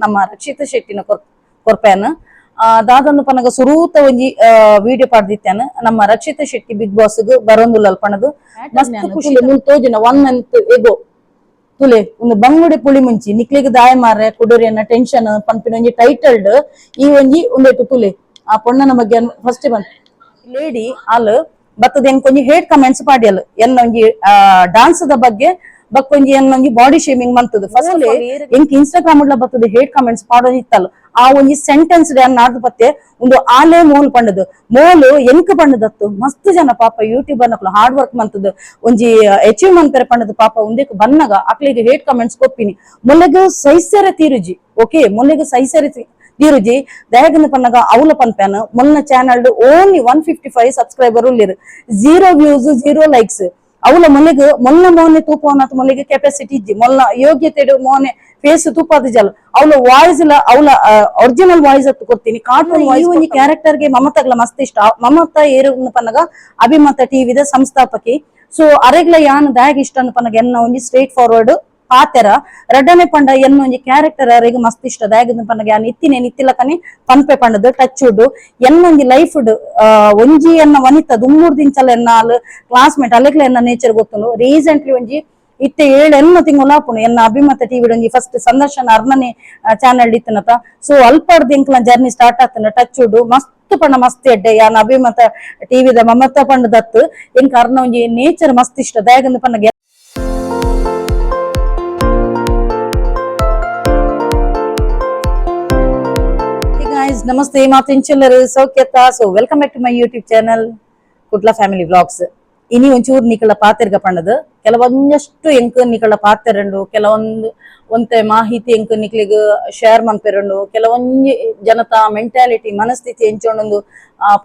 ನಮ್ಮ ರಕ್ಷಿತ ಶೆಟ್ಟಿನ ಕೊರ್ಪೆನ್ ದಾದಂದು ಪನಗ ಸುರೂತ ಒಂಜಿ ವಿಡಿಯೋ ಪಾಡ್ದಿತ್ತೇನು ನಮ್ಮ ರಕ್ಷಿತ ಶೆಟ್ಟಿ ಬಿಗ್ ಬಾಸ್ ಬರೋಂದುಲ್ಲ ಅಲ್ಪನದು ಮಸ್ತ್ ಖುಷಿ ತೋಜಿನ 1 ಮಂತ್ ಎಗೋ ತುಲೆ ಒಂದು ಬಂಗುಡೆ ಪುಳಿ ಮುಂಚಿ ನಿಕ್ಲಿಗೆ ದಾಯ ಮಾರ್ರೆ ಕುಡೂರಿಯನ್ನ ಟೆನ್ಷನ್ ಪಂಪಿನ ಒಂಜಿ ಟೈಟಲ್ಡ್ ಈ ಒಂಜಿ ಒಂದೇಟು ತುಲೆ ಆ ಪೊಣ್ಣನ ಬಗ್ಗೆ ಫಸ್ಟ್ ಬಂದ್ ಲೇಡಿ ಆಲ್ ಬತ್ತದ ಎಂಕೊಂಜಿ ಹೇಟ್ ಕಮೆಂಟ್ಸ್ ಪಾಡ್ಯಲ್ ಎನ್ನ ಒಂಜಿ ಡಾನ್ಸ್ ದ ಬಗ್ಗೆ ಬಕ್ಕೊಂಜಿ ಎನ್ನೊಂಜಿ ಬಾಡಿ ಶೇಮಿಂಗ್ ಮಂತದ ಫಸ್ಟ್ ಎಂಕ್ ಇನ್ಸ್ಟಾಗ್ರಾಮ್ ಉಡ್ಲ ಬತ್ತದ ಹೇಟ್ ಕಮೆಂಟ್ಸ್ ಪಾಡೋ ಇತ್ತಲ್ಲ ಆ ಒಂಜಿ ಸೆಂಟೆನ್ಸ್ ನಾಡ್ದು ಬತ್ತೆ ಒಂದು ಆಲೆ ಮೋಲ್ ಪಂಡದು ಮೋಲು ಎಂಕ್ ಪಂಡದತ್ತು ಮಸ್ತ್ ಜನ ಪಾಪ ಯೂಟ್ಯೂಬರ್ ನಕ್ಲು ಹಾರ್ಡ್ ವರ್ಕ್ ಮಂತದ ಒಂಜಿ ಅಚೀವ್ಮೆಂಟ್ ಪೆರೆ ಪಂಡದ ಪಾಪ ಒಂದೇಕ್ ಬನ್ನಗ ಅಕ್ಲಿಗೆ ಹೇಟ್ ಕಮೆಂಟ್ಸ್ ಕೊಪ್ಪಿನಿ ಮೊಲೆಗ್ ಸೈಸರೆ ತೀರುಜಿ ಓಕೆ ಮೊಲೆಗ್ ಸೈಸರೆ ತೀರುಜಿ ದಯಗಂದ ಪನ್ನಗ ಅವಲ ಪನ್ಪ್ಯಾನ್ ಮೊನ್ನ ಚಾನಲ್ ಓನ್ಲಿ 155 ಸಬ್ಸ್ಕ್ರೈಬರ್ ಉಳ್ಳಿರು 0 ವ್ಯೂಸ್ 0 ಲೈಕ್ಸ್ ಅವಳ ಮೊಲೆಗ್ ಮೊನ್ನ ಮೋನೆ ತೂಪವನತ್ ಮೊಲೆಗೆ ಕೆಪಾಸಿಟಿ ಇಜ್ಜಿ ಮೊಲ್ಲ ಯೋಗ್ಯತೆ ಮೋನೆ ಫೇಸ್ ತೂಪಾದ ಜಲ್ ಅವಳ ವಾಯ್ಸ್ ಇಲ್ಲ ಅವಳ ಒರಿಜಿನಲ್ ವಾಯ್ಸ್ ಹತ್ತು ಕೊಡ್ತೀನಿ ಕಾರ್ಟೂನ್ ವಾಯ್ಸ್ ಒಂಜಿ ಕ್ಯಾರೆಕ್ಟರ್ ಗೆ ಮಮತಾಗ್ಲ ಮಸ್ತ್ ಇಷ್ಟ ಮಮತಾ ಏರು ಪನ್ನಗ ಅಭಿಮತ ಟಿವಿದ ಸಂಸ್ಥಾಪಕಿ ಸೊ ಅರೆಗ್ಲ ಯಾನ್ ದಾಯಗ್ ಇಷ್ಟ ಪನ್ನಗ ಎನ್ನ ಒಂಜಿ ಸ್ಟ್ರೇಟ್ ಫಾರ್ವರ್ಡ್ ಪಾತೆರ ರಡ್ಡನೆ ಪಂಡ ಎನ್ನ ಒಂಜಿ ಕ್ಯಾರೆಕ್ಟರ್ ಅರೆಗ್ ಮಸ್ತ್ ಇಷ್ಟ ದಾಯಗ್ ಪನ್ನಗ ಯಾನ್ ಇತ್ತಿಲಕನಿ ಪನ್ಪೆ ಪಂಡದು ಟಚ್ ಉಡ್ ಎನ್ನ ಒಂಜಿ ಲೈಫ್ ಒಂಜಿ ಎನ್ನ ವನಿತ ದುಮ್ಮೂರ್ ದಿಂಚಲ ಎನ್ನ ಕ್ಲಾಸ್ಮೇಟ್ ಅಲೆಗ್ಲ ಎನ್ನ ನೇಚರ್ ಗೊತ್ತುಂಡು ರೀಸೆಂಟ್ಲಿ ಒಂಜಿ ಇತ್ತೆ 7 ತಿಂಗಳು ಆಪುನು ಎನ್ನ ಅಭಿಮತ ಟಿವಿ ಒಂಜಿ ಫಸ್ಟ್ ಸಂದರ್ಶನ ಅರ್ನನೆ ಚಾನಲ್ ಇತ್ತನತ ಸೊ ಅಲ್ಪರ್ದು ಎಂಕ್ಲ ಜರ್ನಿ ಸ್ಟಾರ್ಟ್ ಆಗ್ತನ ಟಚ್ ಉಡ್ ಮಸ್ತ್ ಪಂಡ ಮಸ್ತ್ ಎಡ್ಡೆ ಯಾನ್ ಅಭಿಮತ ಟಿವಿದ ಮಮತಾ ಪಂಡದತ್ತು ಎಂಕ್ ಅರ್ನ ಒಂಜಿ ನೇಚರ್ ಮಸ್ತ್ ಇಷ್ಟ ದಯಗಂದ ಪನ್ನಗ ನಮಸ್ತೆ ಮಾತೆಂಚೆಲ್ಲರು ಸೌಖ್ಯತ so welcome back to my YouTube channel ಕುಟ್ಲ ಫ್ಯಾಮಿಲಿ ವ್ಲಾಗ್ಸ್ ಇನಿ ಒಂಚೂರು ನಿಕಳ ಪಾತೆರ್ಗ ಪಂಡದು ಕೆಲವೊಂದಷ್ಟು ಎಂಕ್ ನಿಕಳ ಪಾತೆರಂಡು ಕೆಲವೊಂದು ಒಂತೆ ಮಾಹಿತಿ ಎಂಕ್ ನಿಕ್ಲಿಗ್ ಶೇರ್ ಮನ್ಪೆರಂಡು ಕೆಲವೊಂದು ಜನತಾ ಮೆಂಟಾಲಿಟಿ ಮನಸ್ಥಿತಿ ಎಂಚೊಂಡೊಂದು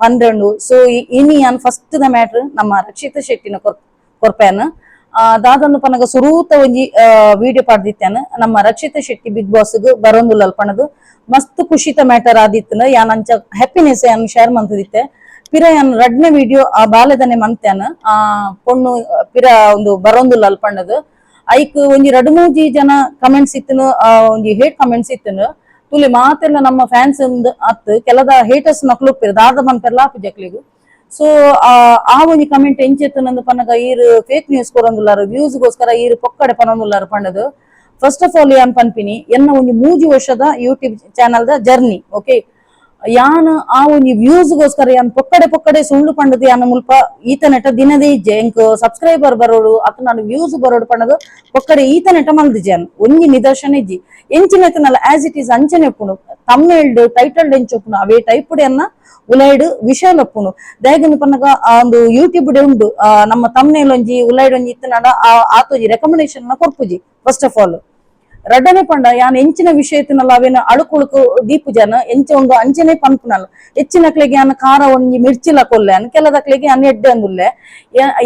ಪಂಡ್ರಂಡು ಸೊ ಇನಿ ಯಾನ್ ಫಸ್ಟ್ ದ ಮ್ಯಾಟ್ರ್ ನಮ್ಮ ರಕ್ಷಿತ ಶೆಟ್ಟಿನ ಕೊರ್ಪೆನ್ ದಾದಂದು ಪನಗ ಸುರೂತ ಒಂಜಿ ವಿಡಿಯೋ ಪಾಡ್ದಿತ್ತೇನು ನಮ್ಮ ರಕ್ಷಿತ ಶೆಟ್ಟಿ ಬಿಗ್ ಬಾಸ್ ಬರೋಂದುಲ್ಲ ಅಲ್ಪನದು ಮಸ್ತ್ ಖುಷಿತ ಮ್ಯಾಟರ್ ಆದಿತ್ತನ ಯಾನ್ ಅಂಚ ಹ್ಯಾಪಿನೆಸ್ ಯಾನ್ ಶೇರ್ ಮಂತದಿತ್ತೆ ಪಿರ ಯಾನ್ ರಡ್ನೆ ವಿಡಿಯೋ ಆ ಬಾಲೆದನೆ ಮಂತ್ಯಾನ ಆ ಪೊಣ್ಣು ಪಿರ ಒಂದು ಬರೋಂದುಲ್ಲ ಅಲ್ಪಣ್ಣದು ಐಕ್ ಒಂಜಿ 2-3 ಜನ ಕಮೆಂಟ್ಸ್ ಇತ್ತನು ಒಂಜಿ ಹೇಟ್ ಕಮೆಂಟ್ಸ್ ಇತ್ತನು ತುಲಿ ಮಾತೆಲ್ಲ ನಮ್ಮ ಫ್ಯಾನ್ಸ್ ಅತ್ ಕೆಲದ ಹೇಟರ್ಸ್ ನಕ್ಲು ಪಿರ ದಾದ ಮನ್ಪೆರ್ಲ ಆಪುಜಕ್ಲಿಗು ಸೊ ಆ ಒಂಜಿ ಕಮೆಂಟ್ ಎಂಚೆತ್ತನಂದು ಪನ್ನಗ ಈರ್ ಫೇಕ್ ನ್ಯೂಸ್ ಕೊರೊಂದುಲ್ಲಾರು ವ್ಯೂಸ್ ಗೋಸ್ಕರ ಈರ್ ಪೊಕ್ಕಡೆ ಪನೊಂದುಲ್ಲಾರು ಪಂಡದು ಫಸ್ಟ್ ಆಫ್ ಆಲ್ ಯಾನ್ ಪನ್ಪಿನಿ ಎನ್ನ ಒಂಜಿ 3 ವರ್ಷದ YouTube channel the journey okay ಯಾನ್ ಆ ಒಂಜಿ ವ್ಯೂಸ್ ಗೋಸ್ಕರ ಯಾನ್ ಪೊಕ್ಕಡೆ ಸುಳ್ಳು ಪಂಡದು ಯಾನ ಮುಲ್ಪ ಈತನೆಟ ದಿನದೇ ಇಜ್ಜೆ ಎಂಕ್ ಸಬ್ಸ್ಕ್ರೈಬರ್ ಬರೋಡು ಅತ್ ನಾನು ವ್ಯೂಸ್ ಬರೋಡು ಪಂಡದು ಪೊಕ್ಕಡೆ ಈತನೆಟ ಮಲ್ದಿಜೆ ಯಾನ್ ಒಂಜಿ ನಿದರ್ಶನ ಇಜ್ಜಿ ಎಂಚಿನೈತನಲ್ಲ ಆಸ್ ಇಟ್ ಈಸ್ ಅಂಚನೆ ಒಪ್ಪುನು ತಮ್ನೇಲ್ಡ್ ಟೈಟಲ್ಡ್ ಎಂಚೊಪ್ಪುನು ಅವೇ ಟೈಪ್ ಅನ್ನ ಉಲೈಡ್ ವಿಷಯ ಲಪ್ಪುನು ದಯಗಂದು ಪನ್ನಗ ಒಂದು ಯೂಟ್ಯೂಬ್ ಡೆ ಉಂಡು ನಮ್ಮ ತಮ್ನೇಲ್ ಒಂಜಿ ಉಲೈಡ್ ಒಂಜಿ ಇತ್ತನಾಡ ಆತೋಜಿ ರೆಕಮೆಂಡೇಶನ್ ಕೊರ್ಪುಜಿ ಫಸ್ಟ್ ಆಫ್ ಆಲ್ ರಡ್ಡನೆ ಪಂಡ ಯಾನ್ ಎಂಚಿನ ವಿಷಯ ಇತ್ತನಲ್ಲ ಅವೇನ ಅಳುಕುಳುಕು ದೀಪು ಜನ ಎಂಚ ಒಂದು ಅಂಚನೆ ಪನ್ಪುನಲ್ಲ ಹೆಚ್ಚಿನಕ್ಲೆಗೆ ಯಾನ್ ಖಾರ ಒಂಜಿ ಮಿರ್ಚಿಲ ಕೊಲ್ಲೆ ಅನ್ ಕೆಲದಕ್ಲೆಗೆ ಅನ್ ಎಡ್ಡೆ ಅಂದುಲ್ಲೆ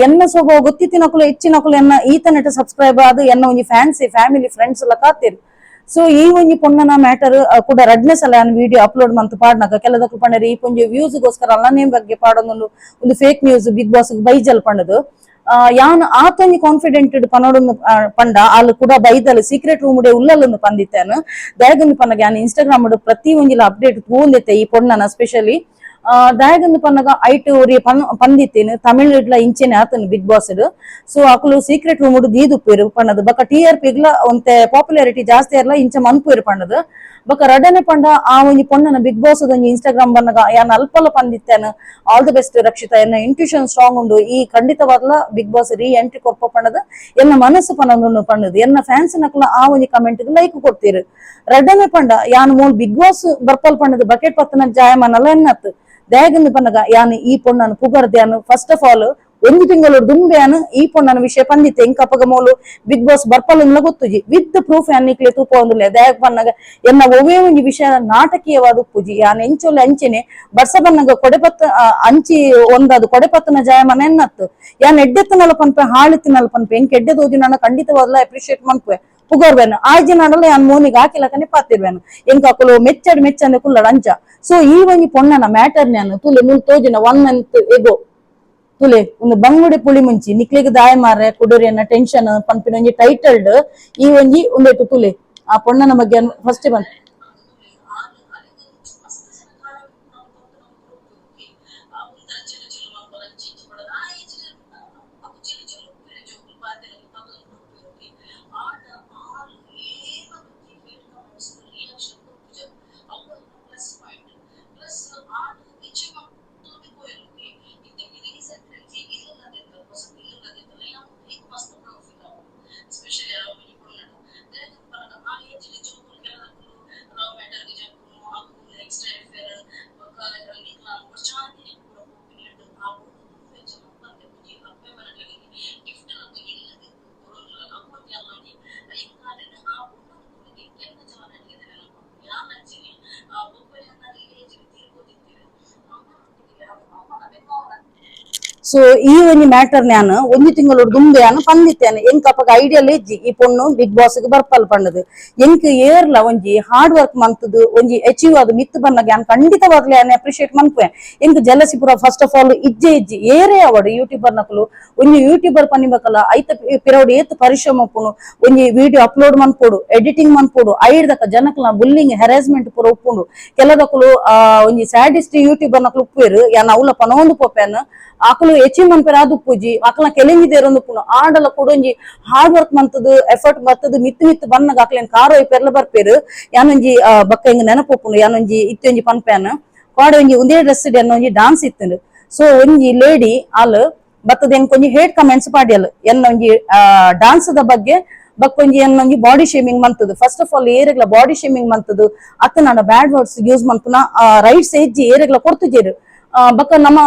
ಎನ್ನ ಸ್ವಭಾವ ಗೊತ್ತಿತ್ತಿನಕುಲು ಹೆಚ್ಚಿನಕುಲು ಎನ್ನ ಈತನೆಟ ಸಬ್ಸ್ಕ್ರೈಬ್ ಆದ್ ಎನ್ನ ಒಂಜಿ ಫ್ಯಾನ್ಸಿ ಫ್ಯಾಮಿಲಿ ಫ್ರೆಂಡ್ಸ್ ಎಲ್ಲ ಕಾತಿರು ಸೊ ಈ ಒಂಜಿ ಪೊಣ್ಣನ ಮ್ಯಾಟರ್ ಕೂಡ ರಡ್ನೆ ಸಲ ಯಾನ್ ವಿಡಿಯೋ ಅಪ್ಲೋಡ್ ಮಂತ್ ಪಾಡ್ನಾಗ ಕೆಲದಕ್ಲು ಪಂಡರಿ ಈ ಪೊಂಜಿ ವ್ಯೂಸ್ ಗೋಸ್ಕರ ಅಲ್ಲನೇ ಬಗ್ಗೆ ಪಾಡೊಂದು ಒಂದು ಫೇಕ್ ನ್ಯೂಸ್ ಬಿಗ್ ಬಾಸ್ ಬೈಜಲ್ ಪಂಡದು ಯಾನ್ ಆತೊಂಜಿ ಕಾನ್ಫಿಡೆಂಟ್ ಪನೋಡೊಂದು ಪಂಡ ಅಲ್ಲಿ ಕೂಡ ಬೈದಲ್ ಸೀಕ್ರೆಟ್ ರೂಮ್ ಡೆ ಉಲ್ಲಲ್ಲೊಂದು ಪಂದಿತ್ತೇನು ದಯಗಂದು ಪನ್ನಗ ಯಾನ್ ಇನ್ಸ್ಟಾಗ್ರಾಮ್ ಪ್ರತಿ ಒಂಜಿಲ ಅಪ್ಡೇಟ್ ತೂಂದೆತ್ತೆ ಈ ಪೊಣ್ಣನ ಸ್ಪೆಷಲಿ ದಯಗಂದು ಪನ್ನಗ ಐಟ್ ಒರಿ ಪಂದಿತ್ತೇನು ತಮಿಳ್ ಇಡ್ಲ ಇಂಚೆನೆ ಆತನು ಬಿಗ್ ಬಾಸ್ ಸೊ ಅಕುಲು ಸೀಕ್ರೆಟ್ ರೂಮ್ ದೀದುಪ್ಪೇರು ಪಂಡದು ಬಕ TRP ಇಗ್ಲ ಒಂತೆ ಪಾಪ್ಯುಲಾರಿಟಿ ಜಾಸ್ತಿ ಇರ್ಲ ಇಂಚ ಮನ್ಪುವೇರು ಪಂಡದು ಬಕ ರಡನೆ ಪಂಡ ಆ ಒಂಜಿ ಪೊಣ್ಣನ ಬಿಗ್ ಬಾಸ್ ಒಂಜಿ ಇನ್ಸ್ಟಾಗ್ರಾಮ್ ಬನ್ನಗ ಯಾನ್ ಅಲ್ಪಲ ಪಂದಿತ್ತೇನು ಆಲ್ ದಿ ಬೆಸ್ಟ್ ರಕ್ಷಿತ ಎನ್ನ ಇಂಟ್ಯೂಷನ್ ಸ್ಟ್ರಾಂಗ್ ಉಂಡು ಈ ಖಂಡಿತವಾಗ್ಲ ಬಿಗ್ ಬಾಸ್ ರೀ ಎಂಟ್ರಿ ಕೊರ್ಪ ಪಂಡದು ಎನ್ನ ಮನಸ್ಸು ಪನೊಂದು ಪಂಡದು ಎನ್ನ ಫ್ಯಾನ್ಸ್ ನಕ್ಲ ಆ ಒಂಜಿ ಕಮೆಂಟ್ ಲೈಕ್ ಕೊಡ್ತೀರು ರಡ್ಡನೆ ಪಂಡ ಯಾನ್ ಮೂಲ್ ಬಿಗ್ ಬಾಸ್ ಬರ್ಪಲ್ ಪಂಡದು ಬಕೆಟ್ ಪತ್ತನ ಜಾಯಮಾನಲ್ಲ ಎನ್ನತ್ ದಯಗಂದು ಪನ್ನಗ ಯಾನ್ ಈ ಪೊಣ್ಣನ ಪುಗರ್ದ್ಯಾನು ಫಸ್ಟ್ ಆಫ್ ಆಲ್ 1 ತಿಂಗಳು ದುಂಬೆಯಾನು ಈ ಪೊಣ್ಣನ ವಿಷಯ ಪಂದಿತ್ತೆ ಇಂಕಪ್ಪಗ ಮೂಲು ಬಿಗ್ ಬಾಸ್ ಬರ್ಪಲ್ಲ ಗೊತ್ತುಜಿ ವಿತ್ ಪ್ರೂಫ್ ಯಾನಿಕ್ಲೆ ತೂಪ ಒಂದುಲ್ಲೆ ದಯಗ್ ಪನ್ನಗ ಎನ್ನ ಒವೇ ಒಂಜಿ ವಿಷಯ ನಾಟಕೀಯವಾದ ಉಪ್ಪುಜಿ ಯಾನ್ ಎಂಚೊಲ್ಲೆ ಅಂಚೆನೆ ಬರ್ಸ ಬನ್ನಗ ಕೊಡೆಪತ್ತ ಅಂಚಿ ಒಂದದು ಕೊಡೆಪತ್ತನ ಜಾಯಮಾನ ಎನ್ನತ್ತು ಯಾನ್ ಎಡ್ಡೆತ್ತನಲ್ಲ ಪನ್ಪೆ ಹಾಳಿತ್ತಿನಲ್ಲ ಪನ್ಪೆ ಎಂಕ್ ಎಡ್ಡೆ ತೋಜಿ ನಾನು ಖಂಡಿತವಾಗ್ಲ ಅಪ್ರಿಶಿಯೇಟ್ ಮನ್ಪೆ ಪುಗರ್ವೇನು ಆಯ್ಜಿ ನಾಡಲ್ಲ ಯಾನ್ ಮೋನಿಗೆ ಹಾಕಿಲಕನೆ ಪಾತಿರ್ವೇನು ಎಂಕ ಅಕುಲು ಮೆಚ್ಚಂದೆ ಕುಲ್ಲಡ ಅಂಚ ಸೊ ಈ ಒಂಜಿ ಪೊಣ್ಣನ ಮ್ಯಾಟರ್ ನಾನು ತುಲೆ ಮುಲ್ ತೋಜಿನ 1 ಮಂತ್ ಎಗೋ ತುಲೆ ಒಂದು ಬಂಗುಡೆ ಪುಳಿ ಮುಂಚಿ ನಿಕ್ಲಿಗೆ ದಾಯ ಮಾರ್ರೆ ಕುಡೂರಿಯನ್ನ ಟೆನ್ಷನ್ ಪಂಪಿನ ಒಂಜಿ ಟೈಟಲ್ಡ್ ಈ ಒಂಜಿ ಒಂದೇಟು ತುಲೆ ಆ ಪೊಣ್ಣನ ಬಗ್ಗೆ ಫಸ್ಟ್ ಬಂತು. ಸೊ ಈ ಒಂದು ಮ್ಯಾಟರ್ ನಾನು ಒಂದು ತಿಂಗಳು ದುಂಬೆ ಅನ್ನ ಪಂದಿತ್ತೇನೆ ಎಂಕ್ ಅಪ್ಪಗ ಐಡಿಯಲ್ ಇಜ್ಜಿ ಈ ಪೊಣ್ಣು ಬಿಗ್ ಬಾಸ್ ಗೆ ಬರ್ಪಲ್ ಪಂಡದು ಎಂಕ್ ಏರ್ಲ ಒಂಜಿ ಹಾರ್ಡ್ ವರ್ಕ್ ಮಂತದು ಒಂಜಿ ಅಚೀವ್ ಅದು ಮಿತ್ ಬನ್ನಗ ನಾನು ಖಂಡಿತವಾಗ್ಲೇ ಅನ್ನ ಅಪ್ರಿಶಿಯೇಟ್ ಮನ್ಪುವೆ ಎಂಕ್ ಜಲಸಿ ಪುರ ಫಸ್ಟ್ ಆಫ್ ಆಲ್ ಇಜ್ಜಿ ಏರೇ ಅವಡು ಯೂಟ್ಯೂಬರ್ ನಕಲು ಒಂಜಿ ಯೂಟ್ಯೂಬರ್ ಪನ್ನಿಬೇಕಲ್ಲ ಐತ ಪಿರವಡು ಏತ್ ಪರಿಶ್ರಮ ಪುಣು ಒಂಜಿ ವಿಡಿಯೋ ಅಪ್ಲೋಡ್ ಮನ್ಪೋಡು ಎಡಿಟಿಂಗ್ ಮನ್ಪೋಡು ಐಡ್ದಕ ಜನಕ್ಲ ಬುಲ್ಲಿಂಗ್ ಹೆರಾಸ್ಮೆಂಟ್ ಪುರ ಉಪ್ಪುಂಡು ಕೆಲದಕಲು ಒಂಜಿ ಸ್ಯಾಡಿಸ್ಟ್ ಯೂಟ್ಯೂಬರ್ ನಕಲು ಉಪ್ಪೇರು ಯಾನ ಅವಳ ಪನೊಂದು ಪೋಪೆನ್ ಆಕಲು ಅಚೀವ್ ಮನ್ಪೇರ ಅದು ಪೂಜಿ ಆಕಲ ಕೆಲಂಗಿದೇರೊಂದು ಪುಣ ಆಡಲ ಕೊಡೊಂಜಿ ಹಾರ್ಡ್ ವರ್ಕ್ ಮಂತದು ಎಫರ್ಟ್ ಬರ್ತದು ಮಿತ್ ಬನ್ನಗ ಆಕಲೇನ್ ಕಾರೋ ಪೆರ್ಲ ಬರ್ಪೇರು ಯಾನೊಂಜಿ ಬಕ್ಕ ಹಿಂಗ ನೆನಪುಪ್ಪುಂಡು ಯಾನೊಂಜಿ ಇತ್ತೊಂಜಿ ಪನ್ಪೇನ್ ಕಾಡ ಒಂಜಿ ಒಂದೇ ಡ್ರೆಸ್ ಒಂಜಿ ಡಾನ್ಸ್ ಇತ್ತಂಡು ಸೊ ಒಂಜಿ ಲೇಡಿ ಆಲ್ ಬತ್ತದ ಹೆಂಗ್ ಕೊಂಜಿ ಹೇಟ್ ಕಮೆಂಟ್ಸ್ ಪಾಡ್ಯಲ್ ಎನ್ನೊಂಜಿ ಡಾನ್ಸ್ ದ ಬಗ್ಗೆ ಬಕ್ಕೊಂಜಿ ಎನ್ನೊಂಜಿ ಬಾಡಿ ಶೇಮಿಂಗ್ ಮಂತದು ಫಸ್ಟ್ ಆಫ್ ಆಲ್ ಏರೆಗ್ಲ ಬಾಡಿ ಶೇಮಿಂಗ್ ಮಂತದು ಅತ್ತ ನನ್ನ ಬ್ಯಾಡ್ ವರ್ಡ್ಸ್ ಯೂಸ್ ಮನ್ಪುನ ರೈಟ್ಸ್ ಹೆಜ್ಜಿ ಏರೆಗ್ಲ ಕೊಡ್ತುಜೇರು ಬಕ್ಕ ನಮ್ಮ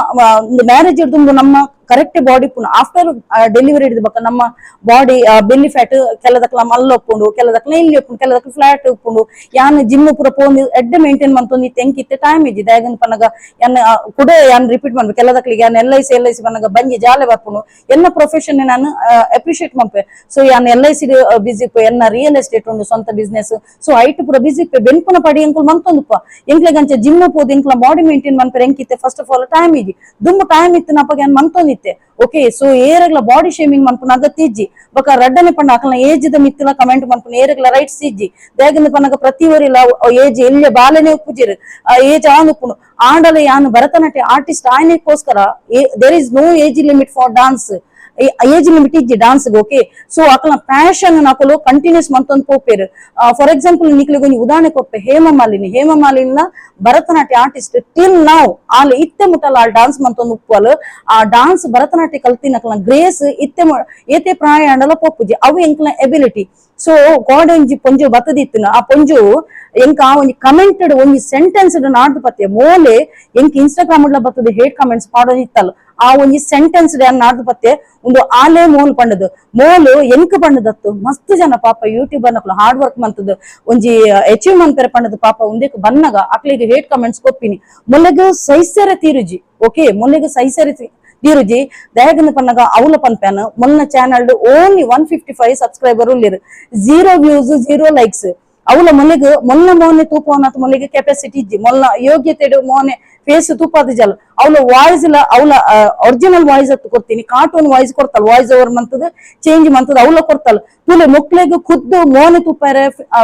ಮ್ಯಾರೇಜ್ ಇಡ್ದು ನಮ್ಮ ಕರೆಕ್ಟ್ ಬಾಡಿ ಪುಣ ಆಫ್ಟರ್ ಡೆಲಿವರಿ ಹಿಡಿದು ಬಕ್ಕ ನಮ್ಮ ಬಾಡಿ ಬೆಲ್ಲಿ ಫ್ಯಾಟ್ ಕೆಲದಕ್ಲ ಮಲ್ಲ ಒಪ್ಪುಂಡು ಕೆಲದಕ್ಲ ಇಲ್ಲಿ ಒಪ್ಪುಂಡು ಕೆಲದಕ್ಲ ಫ್ಲಾಟ್ ಉಪ್ಪುಂಡು ಯಾನ್ ಜಿಮ್ ಪುರ ಪೋಂದು ಎಡ್ಡೆ ಮೇಂಟೈನ್ ಮಂತೊಂದು ತೆಂಕಿತ್ತೆ ಟೈಮ್ ಇಜ್ಜಿ ದಾಯಗನ್ ಪನಗ ಯಾನ್ ಕುಡೆ ಯಾನ್ ರಿಪೀಟ್ ಮಾಡ್ಬೇಕು ಕೆಲದಕ್ಲಿಗೆ ಯಾನ್ ಎಲ್ ಐ ಸಿ ಪನಗ ಬಂಜಿ ಜಾಲೆ ಬರ್ಪುಂಡು ಎನ್ನ ಪ್ರೊಫೆಷನ್ ನಾನು ಅಪ್ರಿಶಿಯೇಟ್ ಮಾಡ್ಪೆ ಸೊ ಯಾನ್ LIC ಬಿಸಿ ಎನ್ನ ರಿಯಲ್ ಎಸ್ಟೇಟ್ ಉಂಡು ಸ್ವಂತ ಬಿಸ್ನೆಸ್ ಸೊ ಐಟ್ ಪುರ ಬಿಸಿ ಬೆನ್ಪುನ ಪಡಿ ಎಂಕುಲ್ ಮಂತೊಂದುಪ್ಪ ಎಂಕ್ಲೆಗಂಚ ಜಿಮ್ ಪೋದು ಎಂಕ್ಲ ಬಾಡಿ ಮೇಂಟೈನ್ ಮನ್ಪರೆ ಎಂಕಿತ್ತೆ ಫಸ್ಟ್ ಆಫ್ ಆಲ್ ಟೈಮ್ ಇಜ್ಜಿ ದುಂಬು ಟೈಮ್ ಇತ್ತು ನಪ್ಪಗೆ ಯಾನ್ ಮಂತೊಂದಿತ್ತೆ ಓಕೆ ಸೊ ಏರೆಗ್ಲ ಬಾಡಿ ಶೇಮಿಂಗ್ ಮನ್ಪುನ ಅಗತ್ಯ ಇಜ್ಜಿ ಬೊಕ ರಡ್ಡನೆ ಪಂಡ ಅಕಲ್ನ ಏಜ್ ದ ಮಿತ್ತಿನ ಕಮೆಂಟ್ ಮನ್ಪುನ ಏರೆಗ್ಲ ರೈಟ್ಸ್ ಇಜ್ಜಿ ದೇಗನ ಪನಗ ಪ್ರತಿ ಒರಿಲ ಏಜ್ ಎಲ್ಲಿ ಬಾಲನೆ ಉಪ್ಪುಜಿರು ಏಜ್ ಆನ್ ಉಪ್ಪುನು ಆಂಡಲ ಯಾನು ಭರತನಾಟ್ಯ ಆರ್ಟಿಸ್ಟ್ ಆಯ್ನೆಗೋಸ್ಕರ there is no age limit for dance age limit ಇಜ್ಜಿ ಡಾನ್ಸ್ ಓಕೆ ಸೊ ಅಕಲ್ನ ಪ್ಯಾಷನ್ ಅಕಲು ಕಂಟಿನ್ಯೂಸ್ ಮಂತೊಂದು ಪೋಪೇರು ಫಾರ್ ಎಕ್ಸಾಂಪಲ್ ನಿಕ್ಲಿಗೆ ಒಂದು ಉದಾಹರಣೆ ಕೊಪ್ಪೆ ಹೇಮಮಾಲಿನ ಭರತನಾಟ್ಯ ಆರ್ಟಿಸ್ಟ್ ಟಿಲ್ ನಾವು ಆಲ್ ಇತ್ತೆ ಮುಟ್ಟಲ್ಲ ಆ ಡಾನ್ಸ್ ಮಂತೊಂದು ಉಪ್ಪಲು ಆ ಡಾನ್ಸ್ ಭರತನಾಟ್ಯ ಕಲ್ತಿನ ಅಕಲ್ನ ಗ್ರೇಸ್ ಇತ್ತೆ ಏತೆ ಪ್ರಾಯ ಅಂಡಲ ಪೋಪುಜಿ ಅವು ಎಂಕ್ಲ ಎಬಿಲಿಟಿ ಸೊ ಗಾಡ್ ಒಂಜಿ ಪೊಂಜು ಬತ್ತದಿತ್ತಿನ ಆ ಪೊಂಜು ಎಂಕ ಒಂಜಿ ಕಮೆಂಟೆಡ್ ಒಂಜಿ ಸೆಂಟೆನ್ಸ್ ನಾಡ್ದು ಪತ್ತೆ ಮೋಲೆ ಎಂಕ್ ಇನ್ಸ್ಟಾಗ್ರಾಮ್ ಬತ್ತದ ಹೇಟ್ ಕಮೆಂಟ್ಸ್ ಮಾಡೋದಿತ್ತಲ್ಲ ಆ ಒಂಜಿ ಸೆಂಟೆನ್ಸ್ ನಾಡ್ದು ಪತ್ತೆ ಒಂದು ಆಲೆ ಮೋಲ್ ಪಂಡದು ಮೋಲು ಎಂಕ್ ಪಂಡದತ್ತು ಮಸ್ತ್ ಜನ ಪಾಪ ಯೂಟ್ಯೂಬರ್ ನಕ್ಲು ಹಾರ್ಡ್ ವರ್ಕ್ ಮಂತದ್ದು ಒಂಜಿ ಅಚೀವ್ ಮನ್ಪೆರೆ ಪಂಡದು ಪಾಪ ಒಂದೇಕ್ ಬನ್ನಗ ಅಕ್ಲಿಗೆ ಹೇಟ್ ಕಮೆಂಟ್ಸ್ ಕೊಪ್ಪಿನಿ ಮೊಲೆಗ್ ಸೈಸೆರೆ ತೀರುಜಿ ಓಕೆ ಮೊಲೆಗ್ ಸೈಸೆರೆ ತೀರುಜಿ ದಯಗನ ಪನ್ನಗ ಅವಲ ಪನ್ಪೇನ್ ಮೊನ್ನ ಚಾನಲ್ ಓನ್ಲಿ 155 ಸಬ್ಸ್ಕ್ರೈಬರ್ ಉಳ್ಳಿರು 0 ವ್ಯೂಸ್ 0 ಲೈಕ್ಸ್ ಅವಳ ಮೊಲೆಗ್ ಮೊನ್ನ ಮೋನೆ ತೂಪವನತ್ ಮೊಲೆಗೆ ಕೆಪಾಸಿಟಿ ಇಜ್ಜಿ ಮೊಲ್ಲ ಯೋಗ್ಯತೆ ಮೋನೆ ಫೇಸ್ ತೂಪಾದ ಜಲ್ ಅವಳ ವಾಯ್ಸ್ ಇಲ್ಲ ಅವಳ ಒರಿಜಿನಲ್ ವಾಯ್ಸ್ ಅತ್ತು ಕೊಡ್ತೀನಿ ಕಾರ್ಟೂನ್ ವಾಯ್ಸ್ ಕೊಡ್ತಲ್ ವಾಯ್ಸ್ ಓವರ್ ಮಂತದ ಚೇಂಜ್ ಮಂತದ ಅವಳ ಕೊಡ್ತಲ್ ತುಲೆ ಮೊಕ್ಲೆಗ್ ಖುದ್ದು ಮೋನೆ ತುಪ್ಪಾರ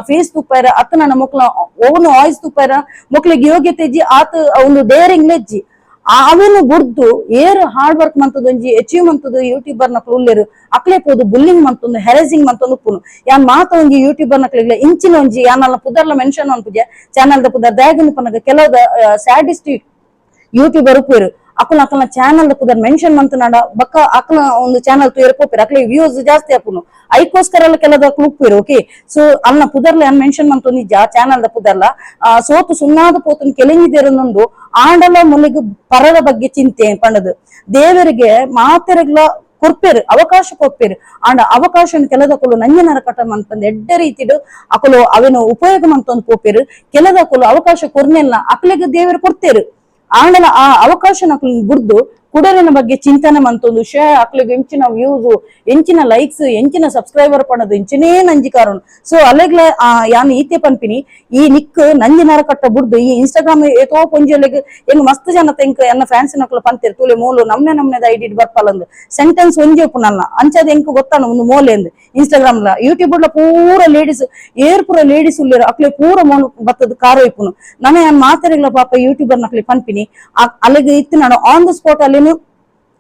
ಫೇಸ್ ತುಪ್ಪಾರ ಅತ್ತ ನನ್ನ ಮೊಕ್ಲ ಓನ್ ವಾಯ್ಸ್ ತುಪ್ಪಾರ ಮೊಕ್ಲಿಗೆ ಯೋಗ್ಯತೆ ಇಜ್ಜಿ ಆತ ಒಂದು ಡೇರಿಂಗ್ ಲೆಜ್ಜಿ ಅವೇನು ಬುಡ್ದು ಏರ್ ಹಾರ್ಡ್ ವರ್ಕ್ ಮಂತದೊಂಜಿ ಅಚೀವ್ ಮಂತದ ಯೂಟ್ಯೂಬರ್ ನಕ್ಲು ಉಳ್ಳೇರು ಅಕ್ಲೆ ಪೋದು ಬುಲ್ಲಿಂಗ್ ಮಂತೊಂದು ಹೆರೇಸಿಂಗ್ ಮಂತೊಂದು ಉಪ್ಪುನು ಯಾನ್ ಮಾತ ಒಂಜಿ ಯೂಟ್ಯೂಬರ್ ನಕ್ಲಿಗ್ಲ ಇಂಚಿನ ಒಂಜಿ ಯಾನಲ್ಲ ಪುದರ್ಲ ಮೆನ್ಷನ್ ಅನ್ಪುಜೆ ಚಾನಲ್ ದ ಪುದರ್ ದಾಯಗನ ಪನಗ ಕೆಲದ ಸ್ಯಾಡಿಸ್ಟ್ ಯೂಟ್ಯೂಬರ್ ಉಪ್ಪೇರು ಅಕಲ್ನ ಚಾನಲ್ ಪುದರ್ ಮೆನ್ಷನ್ ಮಂತನಾಡ ಬಕ್ಕ ಅಕ್ಲ ಒಂದು ಚಾನಲ್ ತೂಯರ್ ಪೋಪೇರು ಅಕ್ಲೆ ವ್ಯೂಸ್ ಜಾಸ್ತಿ ಹಾಪುನು ಐಕೋಸ್ಕರ ಎಲ್ಲ ಕೆಲದ ಉಪ್ಪೇರು ಓಕೆ ಸೊ ಅಲ್ನ ಪುದರ್ಲ ಯಾನ್ ಮೆನ್ಷನ್ ಮಂತೊಂದು ನಿಜ ಚಾನಲ್ ದ ಪುದರ್ಲ ಸೋತು ಸುಣ್ಣಾದ ಪೋತನ್ ಕೆಲೆಂಗಿದೇರನ್ನೊಂದು ಆಂಡಲ ಮೊಲೆಗ್ ಪರರ ಬಗ್ಗೆ ಚಿಂತೆ ಪಂಡದು ದೇವರಿಗೆ ಮಾತೆರೆಗ್ಲ ಕೊರ್ಪೇರು ಅವಕಾಶ ಕೊಪ್ಪೇರು ಆಂಡ ಅವಕಾಶ ಕೆಲದಕ್ಕಲು ನಂಜನರ ಕಟ ಮಂತಂದು ಎಡ್ಡ ರೀತಿಡು ಅಕಲು ಅವೇನು ಉಪಯೋಗ ಮಂತೊಂದು ಪೋಪೇರು ಕೆಲದಕ್ಕಲು ಅವಕಾಶ ಕೊರ್ನೆಲ್ಲ ಅಕ್ಲೆಗೆ ದೇವರು ಕೊಡ್ತೇರು ಆಂಡಲ ಆ ಅವಕಾಶ ನಕಲು ಬುಡ್ದು ಕುಡಲಿನ ಬಗ್ಗೆ ಚಿಂತನೆ ಮಂತೊಂದು ಅಕ್ಲಿಗೆ ಎಂಚಿನ ವ್ಯೂಸ್ ಎಂಚಿನ ಲೈಕ್ಸ್ ಎಂಚಿನ ಸಬ್ಸ್ಕ್ರೈಬರ್ ಪಣದು ಎಂಚಿನೇ ನಂಜಿಕಾರನು ಸೊ ಅಲೆಗ್ಲ ಯಾನ್ ಈತೆ ಪನ್ಪಿನಿ ಈ ನಿಕ್ ನಂಜಿನರ ಕಟ್ಟ ಬುಡ್ದು ಈ ಇನ್ಸ್ಟಾಗ್ರಾಮ್ ಏತೋ ಪೊಂಜೊಲೆಗ್ ಎಂಗ್ ಮಸ್ತ್ ಜನ ತೆಂಕ್ ಎನ್ನ ಫ್ಯಾನ್ಸ್ ನಕ್ಲು ಪಂತೇರು ತೂಲೆ ಮೂಲು ನಮ್ನೆದ ಐಡಿ ಬರ್ಪಲ್ಲಂದು ಸೆಂಟೆನ್ಸ್ ಒಂಜಿ ಪುನಲ್ಲ ಅಂಚದ ಎಂಕ್ ಗೊತ್ತಾನ ಒಂದು ಮೋಲೆ ಅಂದ್ ಇನ್ಸ್ಟಾಗ್ರಾಮ್ ಲ ಯೂಟ್ಯೂಬ್ ಪೂರ ಲೇಡೀಸ್ ಏರ್ ಪೂರ ಲೇಡೀಸ್ ಉಳ್ಳೇರು ಅಕ್ಲೆ ಪೂರ ಮೋನ್ ಬತ್ತದ ಕಾರ್ ಇಪ್ಪುನು ನಾನು ಮಾತಾಡಿಗಳ ಪಾಪ ಯೂಟ್ಯೂಬರ್ ನಕ್ಲಿ ಪನ್ಪಿನಿ ಅಲ್ಲಿಗೆ ಇತ್ತು ನಾನು ಆನ್ ದ ಸ್ಪಾಟ್ ಅಲ್ಲಿನು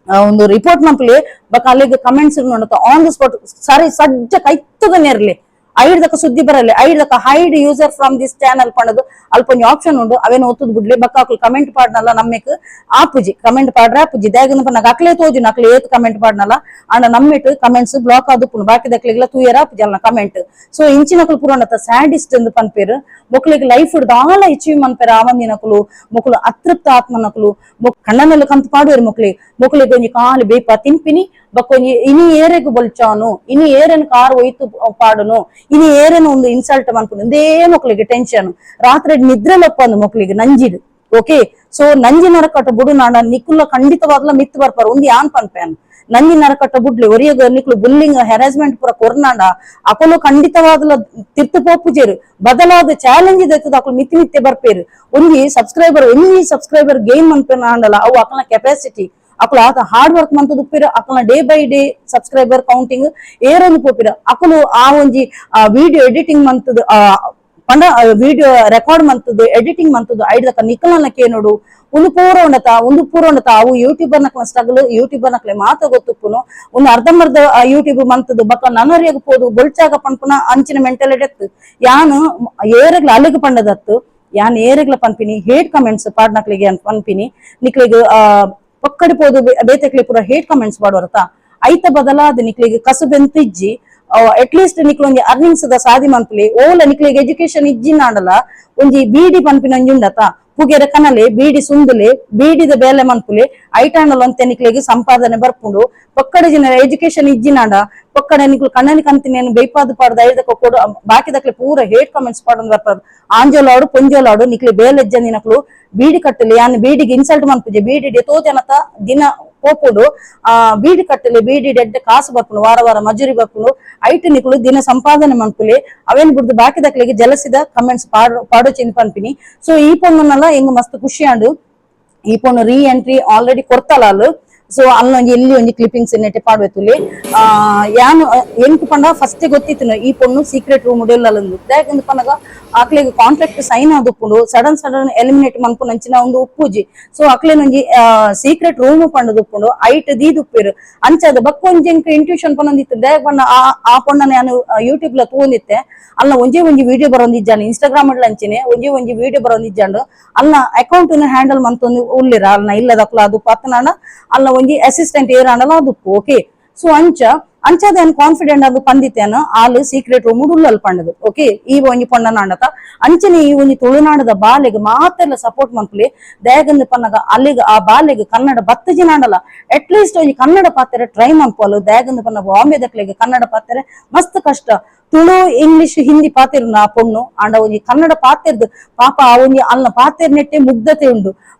ಒಂದು ರಿಪೋರ್ಟ್ ಮನ್ಪಲಿ ಬಕ್ ಅಲ್ಲಿಗೆ ಕಮೆಂಟ್ಸ್ ನೋಡುತ್ತ ಆನ್ ದ ಸ್ಪಾಟ್ ಸರಿ ಸಜ್ಜ ಕೈತದನೇ ಇರ್ಲಿ ಐಡ್ದಕ್ಕ ಸುದ್ದಿ ಬರಲ್ಲ ಐಡ್ದಕ್ಕ hide user from this channel ಪಣದು ಅಲ್ಪ ಒಂದು ಆಪ್ಷನ್ ಉಂಡು ಅವೇನು ಒತ್ತದ್ ಬಿಡ್ಲಿ ಬಕ್ಕ ಅಕ್ಲು ಕಮೆಂಟ್ ಪಾಡ್ನಲ್ಲ ನಮ್ಮೆಕ್ ಆಪುಜಿ ಕಮೆಂಟ್ ಪಾಡ್ರೆ ಆಪುಜಿ ದಾಯಗನ ಪನ್ನಗ ಅಕ್ಲೆ ತೋಜು ನಕ್ಲೆ ಏತ್ ಕಮೆಂಟ್ ಪಾಡ್ನಲ್ಲ ಅಂಡ ನಮ್ಮೆಟ್ ಕಮೆಂಟ್ಸ್ ಬ್ಲಾಕ್ ಆದುಪ್ಪುನು ಬಾಕಿ ದಕ್ಲೆಗ್ಲ ತೂಯರ ಆಪುಜಿ ಅಲ್ಲ ಕಮೆಂಟ್ ಸೊ ಇಂಚಿನಕಲು ಪುರಾಣತ ಸ್ಯಾಡಿಸ್ಟ್ ಎಂದು ಪನ್ಪೇರು ಮೊಕ್ಲಿಗೆ ಲೈಫ್ ದಾಲ ಅಚೀವ್ ಮನ್ಪೇರ ಆವಂದಿನಕಲು ಮೊಕ್ಲು ಅತೃಪ್ತ ಆತ್ಮನಕಲು ಕಣ್ಣನೆಲ್ಲ ಕಂತು ಪಾಡುವೇರು ಮೊಕ್ಲಿಗೆ ಒಂಜಿ ಕಾಲು ಬೇಪ ತಿನ್ಪಿನಿ ಬಕ್ಕೊಂಜಿ ಇನಿ ಏರೆಗ್ ಬೊಲ್ಚಾನು ಇನಿ ಏರೇನ್ ಕಾರ್ ಒಯ್ತು ಪಾಡುನು ಇನಿ ಏರೇನು ಒಂದು ಇನ್ಸಲ್ಟ್ ಮನ್ಪುನು ಇಂದೇ ಮೊಕ್ಲಿಗೆ ಟೆನ್ಷನ್ ರಾತ್ರಿ ನಿದ್ರೆ ಲಪ್ಪಂದು ಮೊಕ್ಲಿಗೆ ನಂಜಿಡ್ ಓಕೆ ಸೊ ನಂಜಿ ನರಕಟ್ಟ ಬುಡು ನಾಡ ನಿಕ್ಕುಲ್ಲ ಖಂಡಿತವಾಗ್ಲ ಮಿತ್ ಬರ್ಪಾರ ಒಂದು ಯಾನ್ ಪನ್ಪೇನ್ ನಂಜಿ ನರಕಟ್ಟ ಬುಡ್ಲಿ ಒರಿಯಗ ನಿಕ್ಲು ಬುಲ್ಲಿಂಗ್ ಹೆರಾಸ್ಮೆಂಟ್ ಪೂರ ಕೊರ್ನಾಂಡ ಅಕಲು ಖಂಡಿತವಾಗ್ಲ ತಿರ್ತು ಪೋಪುಜೇರು ಬದಲಾದ ಚಾಲೆಂಜ್ ಇದೆತ್ತದ ಅಕಲು ಮಿತಿ ಮಿತ್ತೆ ಬರ್ಪೇರು ಒಂಜಿ ಸಬ್ಸ್ಕ್ರೈಬರ್ ಗೇನ್ ಮನ್ಪೇನ ಆಂಡಲ್ಲ ಅವು ಅಕಲ್ನ ಕೆಪಾಸಿಟಿ ಅಕಲು ಆತ ಹಾರ್ಡ್ ವರ್ಕ್ ಮಂತದ ಉಪ್ಪಿರ ಅಕಲ್ನ day by day subscriber counting ಏರೊಂದು ಪೋಪಿರ ಅಕಲು ಆ ಒಂಜಿ ವಿಡಿಯೋ ಎಡಿಟಿಂಗ್ ಮಂತದ ಪಂಡ ವಿಡಿಯೋ ರೆಕಾರ್ಡ್ ಮಂತದ್ದು ಎಡಿಟಿಂಗ್ ಮಂತದ್ದು ಐಡ್ದಕ್ಕ ನಿಕಲನ್ನ ಕೇನೋಡು ಒಂದು ಪೂರ ಉಂಡತ ಅವು ಯೂಟ್ಯೂಬರ್ ನಕ್ಲ ಸ್ಟ್ರಗಲ್ ಯೂಟ್ಯೂಬರ್ ನಕ್ಲೆ ಮಾತ ಗೊತ್ತುಪ್ಪುನು ಒಂದು ಅರ್ಧಂಬರ್ಧ ಯೂಟ್ಯೂಬ್ ಮಂತದ್ದು ಬಕ್ಕ ನನರಿಯಾಗ ಪೋದು ಬೊಲ್ಚಾಗ ಪನ್ಪುನ ಅಂಚಿನ ಮೆಂಟಾಲಿಟಿ ಎತ್ತು ಯಾನು ಏರಗ್ಲ ಅಲ್ಲಿಗೆ ಪಂಡದತ್ತು ಯಾನ್ ಏರಗ್ಲ ಪನ್ಪಿನಿ ಹೇಟ್ ಕಮೆಂಟ್ಸ್ ಪಾಡ್ನಕ್ಲಿಗೆ ಪನ್ಪಿನಿ ನಿಕ್ಲಿಗೆ ಪಕ್ಕಡಿ ಪೋದು ಬೇತಕ್ಲಿ ಪೂರ ಹೇಟ್ ಕಮೆಂಟ್ಸ್ ಪಾಡೋರತ ಐತ ಬದಲಾದ ನಿಕ್ಲಿಗೆ ಕಸುಬೆಂತಿಜ್ಜಿ ಅಟ್ಲೀಸ್ಟ್ ನಿಕ್ಲು ಒಂಜಿ ಅರ್ನಿಂಗ್ಸ್ ದ ಸಾಧಿ ಮನ್ಪುಲಿ ಓಲ ನಿಕ್ಲಿಗೆ ಎಜುಕೇಶನ್ ಇಜ್ಜಿನಾಡಲ ಒಂಜಿ ಬೀಡಿ ಪನ್ಪಿನ ಒಂಜುಂಡತ ಪುಗೆರ ಕನಲೆ ಬೀಡಿ ಸುಂದುಲೆ ಬೀಡಿದ ಬೇಲೆ ಮನ್ಪುಲಿ ಐಟಾಂಡಲ ಒಂತೆ ನಿಕ್ಲಿಗೆ ಸಂಪಾದನೆ ಬರ್ಪುಂಡು ಪಕ್ಕಡ ಜನ ಎಜುಕೇಶನ್ ಇಜ್ಜಿನಾಡ ಪಕ್ಕಡ ನಿಕ್ಲು ಕಣ್ಣನಿ ಕಂತಿನೇನು ಬೈಪಾದು ಪಾಡ್ದ ಐದಕ್ಕ ಕೊಡು ಬಾಕಿದಕ್ಲೆ ಪೂರ ಹೇಟ್ ಕಮೆಂಟ್ಸ್ ಪಾಡೋದು ಬರ್ಪದು ಆಂಜೋಲಾಡು ಪೊಂಜೋಲಾಡು ನಿಕ್ಲಿ ಬೇಲೆಜ್ಜಂದಿ ನಕ್ಲು ಬೀಡಿ ಕಟ್ಟಲಿ ಯಾನ್ ಬೀಡಿಗೆ ಇನ್ಸಲ್ಟ್ ಮನ್ಪುಜೆ ಬೀಡಿ ಡೆತೋ ಜನತ ದಿನ ಪೋಪುಡು ಬೀಡಿ ಕಟ್ಟಲಿ ಬೀಡಿ ಡೆಡ್ಡೆ ಕಾಸು ಬರ್ಪುನು ವಾರ ಮಜೂರಿ ಬರ್ಪುನು ಐಟ್ ನಿಕ್ಲು ದಿನ ಸಂಪಾದನೆ ಮನ್ಪುಲಿ ಅವೇನ್ ಬಿಡ್ದು ಬಾಕಿದಕ್ಲಿಗೆ ಜಲಸಿದ ಕಮೆಂಟ್ಸ್ ಪಾಡೋ ಚಿನ್ ಪನ್ಪಿನಿ ಸೊ ಈ ಪೊಣ್ಣನಲ್ಲ ಹೆಂಗ್ ಮಸ್ತ್ ಖುಷಿ ಆಂಡು ಈ ಪೊಣ್ಣು ರೀ ಎಂಟ್ರಿ ಆಲ್ರೆಡಿ ಕೊಡ್ತಲ್ಲ ಅಲ್ಲು ಸೊ ಅಲ್ಲೊಂಜಿ ಎಲ್ಲಿ ಒಂಜಿ ಕ್ಲಿಪಿಂಗ್ಸ್ ನೆಟ್ಟೆ ಪಾಡ್ಬೇತುಲಿ ಯಾನು ಎಂಕ್ ಪಂಡ ಫಸ್ಟ್ ಗೊತ್ತಿತ್ತು ಈ ಪೊಣ್ಣು ಸೀಕ್ರೆಟ್ ರೂಮ್ ಉಡೆಲ್ಲಂದು ಯಾಕಂದ್ ಪಂಡಗ ಅಕ್ಲೆಗ್ ಕಾಂಟ್ರಾಕ್ಟ್ ಸೈನ್ ಆದುಪ್ಪುಂಡು ಸಡನ್ ಎಲಿಮಿನೇಟ್ ಮನ್ಪುನ ಅಂಚಿನ ಒಂದು ಉಪ್ಪುಜಿ ಸೊ ಅಕ್ಲೇನೊಂಜಿ ಸೀಕ್ರೆಟ್ ರೂಮ್ ಪಂಡದು ಉಪ್ಪುಂಡು ಐಟ್ ದೀದ್ ಉಪ್ಪೇರು ಅಂಚದ ಬಕ್ಕೊಂಜಿ ಎಂಕ್ ಇಂಟ್ಯೂಷನ್ ಪನ್ನೊಂದಿತ್ತು ದಾಗ ಪಂಡ ಆ ಪೊಣ್ಣನ ನಾನು ಯೂಟ್ಯೂಬ್ ಲ ತೂಂದಿತ್ತೆ ಅಲ್ಲ ಒಂಜಿ ವಿಡಿಯೋ ಬರೋಂದಿಜ್ಜಾನು ಇನ್ಸ್ಟಾಗ್ರಾಮ್ ಅಂಚಿನೆ ಒಂಜಿ ವಿಡಿಯೋ ಬರೋಂದಿಜ್ಜಾಂಡು ಅಲ್ಲ ಅಕೌಂಟ್ ಹ್ಯಾಂಡಲ್ ಮಂತೊಂದು ಉಳ್ಳಿರ ಅಲ್ಲ ಇಲ್ಲದಕ್ಲ ಅದು ಪತ್ತನಾಂಡ ಅಲ್ಲ ಒಂಜಿ ಅಸಿಸ್ಟೆಂಟ್ ಏರಾಂಡಲ ಅದು ಓಕೆ ಸೊ ಅಂಚದ ಕಾನ್ಫಿಡೆಂಟ್ ಅದು ಪಂದಿತ್ತೇನು ಆಲು ಸೀಕ್ರೆಟ್ ರೂಮ್ ಉಳ್ಳಲ್ ಪಂಡದು ಓಕೆ ಈ ಒಂಜಿ ಪೊಣ್ಣನಾಂಡತ ಅಂಚನೆ ಈ ಒಂಜಿ ತುಳುನಾಡದ ಬಾಲೆಗ್ ಮಾತೆಲ್ಲ ಸಪೋರ್ಟ್ ಮನ್ಪುಲಿ ದಯಗಂದು ಪನ್ನಗ ಅಲ್ಲಿಗ ಆ ಬಾಲೆಗ್ ಕನ್ನಡ ಬತ್ತಜಿನಾಂಡಲ ಅಟ್ ಲೀಸ್ಟ್ ಒಂಜಿ ಕನ್ನಡ ಪಾತ್ರೆ ಟ್ರೈ ಮನ್ಪೋಲು ದಯಗಂದು ಪನ್ನ ಬಾಂಬೆ ದಕ್ಲೆಗ್ ಕನ್ನಡ ಪಾತ್ರೆ ಮಸ್ತ್ ಕಷ್ಟ ತುಳು ಇಂಗ್ಲಿಷ್ ಹಿಂದಿ ಪಾತೆರು ಆ ಪೊಣ್ಣು ಆಂಡ ಒಂಜಿ ಕನ್ನಡ ಪಾತೆರ್ದು ಪಾಪ ಆ ಒಂಜಿ ಅಲ್ಲ ಪಾತೆರ್ ನೆಟ್ಟೆ ಮುಗ್ಧತೆ ಉಂಡು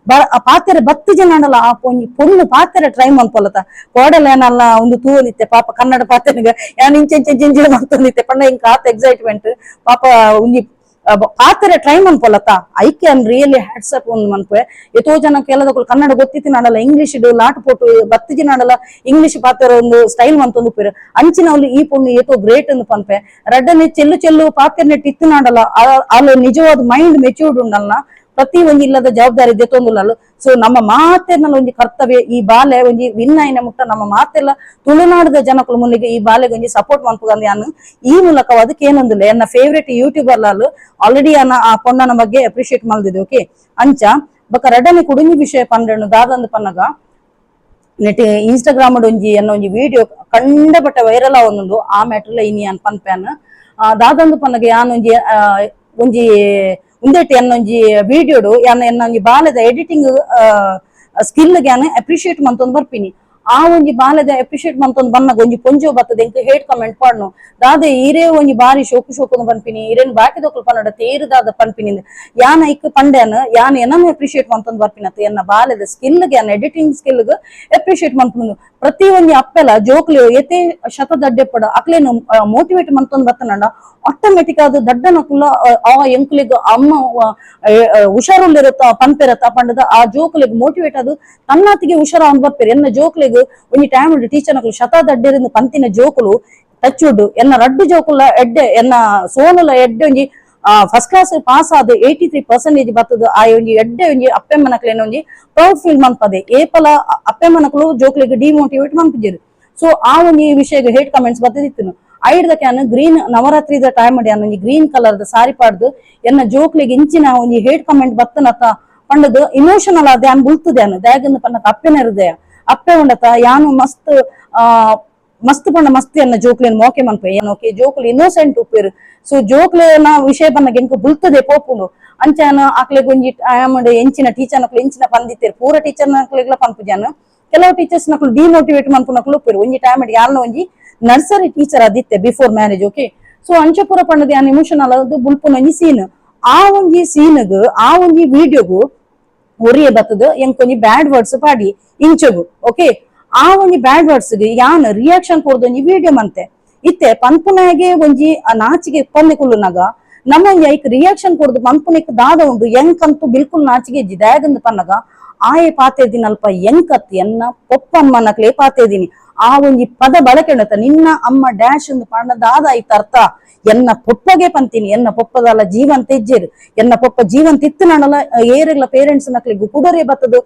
ಆ ಪಾತೆರೆ ಬತ್ತು ಜನ ಆ ಪೊಣ್ಣು ಪಾತೆರೆ ಟ್ರೈ ಮನ್ಪೊಲತ ಕೋಡಲ ಏನಲ್ಲ ಒಂದು ತೂಲಿತ್ತೆ ಪಾಪ ಕನ್ನಡ ಪಾತೆರ್ಗ ಯಾನ್ ಇಂಚೆಂಚಿಂಚಿಂಚಿನ ಮಾಡ್ತಂದಿತ್ತೆ ಪಂಡ ಹಿಂಗ್ ಕಾತ ಎಕ್ಸೈಟ್ಮೆಂಟ್ ಪಾಪ ಒಂಜಿ ಪಾತೆರೆ ಟ್ರೈ ಮನ್ಪೊಲತ ಐ ಕ್ಯಾನ್ ರಿಯಲಿ ಹ್ಯಾಟ್ಸಪ್ ಒಂದು ಮನ್ಪೆ ಎಷ್ಟೋ ಜನ ಕೆಲದಕ್ಕೂ ಕನ್ನಡ ಗೊತ್ತಿತ್ತು ನಾಡಲ್ಲ ಇಂಗ್ಲಿಷ್ ಲಾಟ್ ಪೋಟು ಬತ್ತಿಜಿ ನಾಡಲ್ಲ ಇಂಗ್ಲಿಷ್ ಪಾತೆರ ಒಂದು ಸ್ಟೈಲ್ ಮಂತೊಂದು ಪೇರು ಅಂಚಿನವ್ಲು ಈ ಪೊಣ್ಣು ಏತೋ ಗ್ರೇಟ್ ಎಂದು ಪನ್ಪೆ ರಡ್ಡನೆ ಚೆಲ್ಲು ಪಾತೆರ್ ನೆಟ್ ಇತ್ತು ನಾಡಲ್ಲ ಅಲ್ಲಿ ನಿಜವಾದ ಮೈಂಡ್ ಮೆಚ್ಯೂರ್ಡ್ ಉಂಡಲ್ಲ ಪ್ರತಿ ಒಂಜಿ ಇಲ್ಲದ ಜವಾಬ್ದಾರಿ ದೆತ್ತೊಂದುಲ್ಲಲು ಸೊ ನಮ್ಮ ಮಾತೆರ್ನಲ್ಲ ಒಂಜಿ ಕರ್ತವ್ಯ ಈ ಬಾಲೆ ಒಂಜಿ ವಿನ್ ಆಯ್ನ ಮುಟ್ಟ ನಮ್ಮ ಮಾತೆಲ್ಲ ತುಳುನಾಡದ ಜನಕುಲ ಮುಲ್ಲಿಗೆ ಈ ಬಾಲೆಗೆ ಒಂಜಿ ಸಪೋರ್ಟ್ ಮನ್ಪುಗಂದು ಯಾನು ಈ ಮೂಲಕ ಅದಕ್ಕೆ ಏನೊಂದಿಲ್ಲ ಎನ್ನ ಫೇವ್ರೇಟ್ ಯೂಟ್ಯೂಬರ್ ಲಾಲು ಆಲ್ರೆಡಿ ಆ ಪೊಣ್ಣನ ಬಗ್ಗೆ ಅಪ್ರಿಶಿಯೇಟ್ ಮಲ್ದಿದೆ ಓಕೆ ಅಂಚ ಬೊಕ ರಡನೆ ಕುಡುಂಜಿ ವಿಷಯ ಪಂಡ್ರೆನು ದಾದಂದು ಪನ್ನಗ ನೆಟ್ ಇನ್ಸ್ಟಾಗ್ರಾಮ್ ಒಂಜಿ ಎನ್ನ ಒಂಜಿ ವಿಡಿಯೋ ಕಂಡಪಟ್ಟ ವೈರಲ್ ಆವೊಂದುಂಡು ಆ ಮ್ಯಾಟ್ರಲ್ಲ ಇನಿ ಯಾನ್ ಪನ್ಪೇನ್ ದಾದಂದು ಪನ್ನಗ ಯಾನೊಂಜಿ ಒಂಜಿ ಉಂದೆಟ್ ಎನ್ನೊಂಜಿ ವಿಡಿಯೋಡು ಎನ್ನ ಒಂಜಿ ಬಾಲದ ಎಡಿಟಿಂಗ್ ಸ್ಕಿಲ್ ಯಾನ್ ಅಪ್ರಿಶಿಯೇಟ್ ಮಂತೊಂದು ಬರ್ಪಿನಿ ಆ ಒಂಜಿ ಬಾಲದ ಅಪ್ರಿಶಿಯೇಟ್ ಮಂತೊಂದು ಬನ್ನಗ ಒಂಜಿ ಪೊಂಜೋ ಬತ್ತದ ಎಂಕ್ ಹೇಟ್ ಕಮೆಂಟ್ ಪಾಡ್ನು ದಾದೆ ಈರೇ ಒಂಜಿ ಬಾರಿ ಶೋಕು ಪನ್ಪಿನಿ ಇರೇನ್ ಬಾಕಿ ದೊಕ್ಕಲು ಪನ್ನಡ ತೇರುದಾದ ಪನ್ಪಿನಿ ಯಾನ್ ಐಕ್ ಪಂಡ್ಯಾನ್ ಯಾನ್ ಏನನ್ನು ಅಪ್ರಿಶಿಯೇಟ್ ಮಂತೊಂದು ಬರ್ಪಿನತ್ತ ಎನ್ನ ಬಾಲದ ಸ್ಕಿಲ್ಗೆ ಯಾನ್ ಎಡಿಟಿಂಗ್ ಸ್ಕಿಲ್ಗ್ ಅಪ್ರಿಶಿಯೇಟ್ ಮಂತೊಂದು ಪ್ರತಿ ಒಂಜಿ ಅಪ್ಪೆಲ ಜೋಕ್ಲಿ ಎತೆ ಶತ ದಡ್ಡೆ ಪಡ ಅಕ್ಲೇನು ಮೋಟಿವೇಟ್ ಮಂತೊಂದು ಬತ್ತನಂಡ ಆಟೋಮೆಟಿಕ್ ಅದು ದಡ್ಡನ ಕುಲ್ಲ ಆ ಎಂಕ್ಲಿಗ್ ಅಮ್ಮ ಹುಷಾರುಲ್ಲಿರತ್ತ ಪನ್ಪೆರತ್ತ ಪಂಡದ ಆ ಜೋಕ್ಲಿಗ್ ಮೋಟಿವೇಟ್ ಅದು ತನ್ನಾತಿಗೆ ಹುಷಾರ ಅಂದ್ ಬರ್ಪೇರು ಎನ್ನ ಜೋಕ್ಲಿಗ್ ಒಂಜಿ ಟೈಮ್ ಟೀಚರ್ ನಕಲು ಶತ ದಡ್ಡೆರಿಂದ ಪಂತಿನ ಜೋಕುಲು ಟಚ್ ವುಡ್ ಎನ್ನ ರಡ್ಡು ಜೋಕುಲ ಎಡ್ಡೆ ಎನ್ನ ಸೋನುಲ ಎಡ್ಡೆ ಒಂಜಿ ಫಸ್ಟ್ ಕ್ಲಾಸ್ ಪಾಸ್ ಆದ 83% ಬರ್ತದ ಆ ಒಂಜಿ ಎಡ್ಡೆ ಒಂಜಿ ಅಪ್ಪೆಮ್ಮನಕ್ಲೇನ ಒಂಜಿ ಪ್ರೌಡ್ ಫೀಲ್ ಮನ್ಪದೆ ಏಪಲ ಅಪ್ಪೆಮ್ಮನಕ್ಲು ಜೋಕ್ಲೆಗ್ ಡಿಮೋಟಿವೇಟ್ ಮನ್ಪುಜೆರ್. ಸೊ ಆ ಒಂಜಿ ವಿಷಯಗ್ ಹೇಟ್ ಕಮೆಂಟ್ಸ್ ಬರ್ತದಿತ್ತು. ಐಡ್ದ ಕ್ಯಾನ್ ಗ್ರೀನ್ ನವರಾತ್ರಿದ ಟೈಮ್ ಅಡಿ ಒಂಜಿ ಗ್ರೀನ್ ಕಲರ್ದ ಸಾರಿ ಪಾಡ್ದು ಎನ್ನ ಜೋಕ್ಲೆಗ್ ಇಂಚಿನ ಒಂಜಿ ಹೇಟ್ ಕಮೆಂಟ್ ಬತ್ತನತ ಪಂಡದು ಇಮೋಷನಲ್ ಆದ ಯಾನ್ ಬುಲ್ತದ್ಯಾನ್ ದಾಯಗಂದು ಪನ್ನಕ ಅಪ್ಪೆನ ಹೃದಯ ಅಪ್ಪೆ ಉಂಡತ ಯಾನು ಮಸ್ತ್ ಮಸ್ತ್ ಪಂಡ ಮಸ್ತ್ ಎನ್ನ ಜೋಕ್ಲೇನ್ ಮೋಕೆ ಮನ್ಪೆ ಏನು ಓಕೆ ಜೋಕ್ಲು ಇನ್ನೋಸೆಂಟ್ ಉಪ್ಪೇರು. ಸೊ ಜೋಕ್ಲೇನ ವಿಷಯ ಬನ್ನಗ ಎಂಕ್ ಬುಲ್ತದೆ ಪೋಪುಂಡು ಅಂಚಾನ ಆಕ್ಲೆಗ್ ಒಂಜಿ ಟೈಮ್ ಎಂಚಿನ ಟೀಚರ್ ನಕ್ಲು ಎಂಚಿನ ಪಂದಿತ್ತೇರು ಪೂರ ಟೀಚರ್ ನಕ್ಲೆಗ್ಲ ಪನ್ಪುಜಾನ್ ಕೆಲವು ಟೀಚರ್ಸ್ ನಕ್ಲು ಡಿಮೋಟಿವೇಟ್ ಮನ್ಪುನಕ್ಲು ಉಪ್ಪೇರು. ಒಂಜಿ ಟೈಮ್ ಅಡಿ ಯಾಲ್ನ ಒಂಜಿ ನರ್ಸರಿ ಟೀಚರ್ ಆದಿತ್ತೆ ಬಿಫೋರ್ ಮ್ಯಾರೇಜ್ ಓಕೆ. ಸೊ ಅಂಚಪುರ ಪಂಡದ ಯಾನ್ ಇಮೋಷನಲ್ ಅದು ಬುಲ್ಪುನ ಒಂಜಿ ಸೀನ್ ಆ ಒಂಜಿ ಸೀನ್ಗ್ ಆ ಒಂಜಿ ವಿಡಿಯೋಗು ಒರಿಯೆ ಬತ್ತದ ಎಂಕೊಂಜಿ ಬ್ಯಾಡ್ ವರ್ಡ್ಸ್ ಪಾಡಿ ಇಂಚಗು ಓಕೆ. ಆ ಒಂಜಿ ಬ್ಯಾಡ್ ವರ್ಡ್ಸ್ ಗೆ ಯಾನ್ ರಿಯಾಕ್ಷನ್ ಕೊಡ್ದು ಒಂಜಿ ವಿಡಿಯೋ ಮಂತೆ ಇತ್ತೆ ಪನ್ಪುನಾಗೆ ಒಂಜಿ ನಾಚಿಗೆ ಪನ್ನೆ ಕುಲ್ಲುನಗ ನಮ್ಮ ಐಕ್ ರಿಯಾಕ್ಷನ್ ಕೊಡ್ದು ಪನ್ಪುನಕ್ ದಾದ ಉಂಡು ಎಂಕಂತೂ ಬಿಲ್ಕುಲ್ ನಾಚಿಗೆ ಇಜ್ಜಿ ದಯಾಗಂದು ಪನ್ನಗ ಆಯೆ ಪಾತೇದಿನ ಅಲ್ಪ ಎಂಕತ್ ಎನ್ನ ಪೊಪ್ಪಮ್ಮನಕ್ಲೆ ಪಾತೇದಿನಿ ಆ ಒಂಜಿ ಪದ ಬಳಕೆ ಉಂಡತ ನಿನ್ನ ಅಮ್ಮ ಡ್ಯಾಶ್ ಒಂದು ಪಣ್ಣದಾದ ಐತ ಅರ್ಥ ಎನ್ನ ಪೊಪ್ಪಗೆ ಪಂತೀನಿ ಎನ್ನ ಪೊಪ್ಪದಲ್ಲ ಜೀವಂತ ಇಜ್ಜೇರು ಎನ್ನ ಪೊಪ್ಪ ಜೀವಂತ ಇತ್ತು ನಾಡಲ್ಲ ಏರೆಗ್ಲ ಪೇರೆಂಟ್ಸ್ ನಕ್ಲಿಗೂ ಕುಡೋರೆ ಬತ್ತದು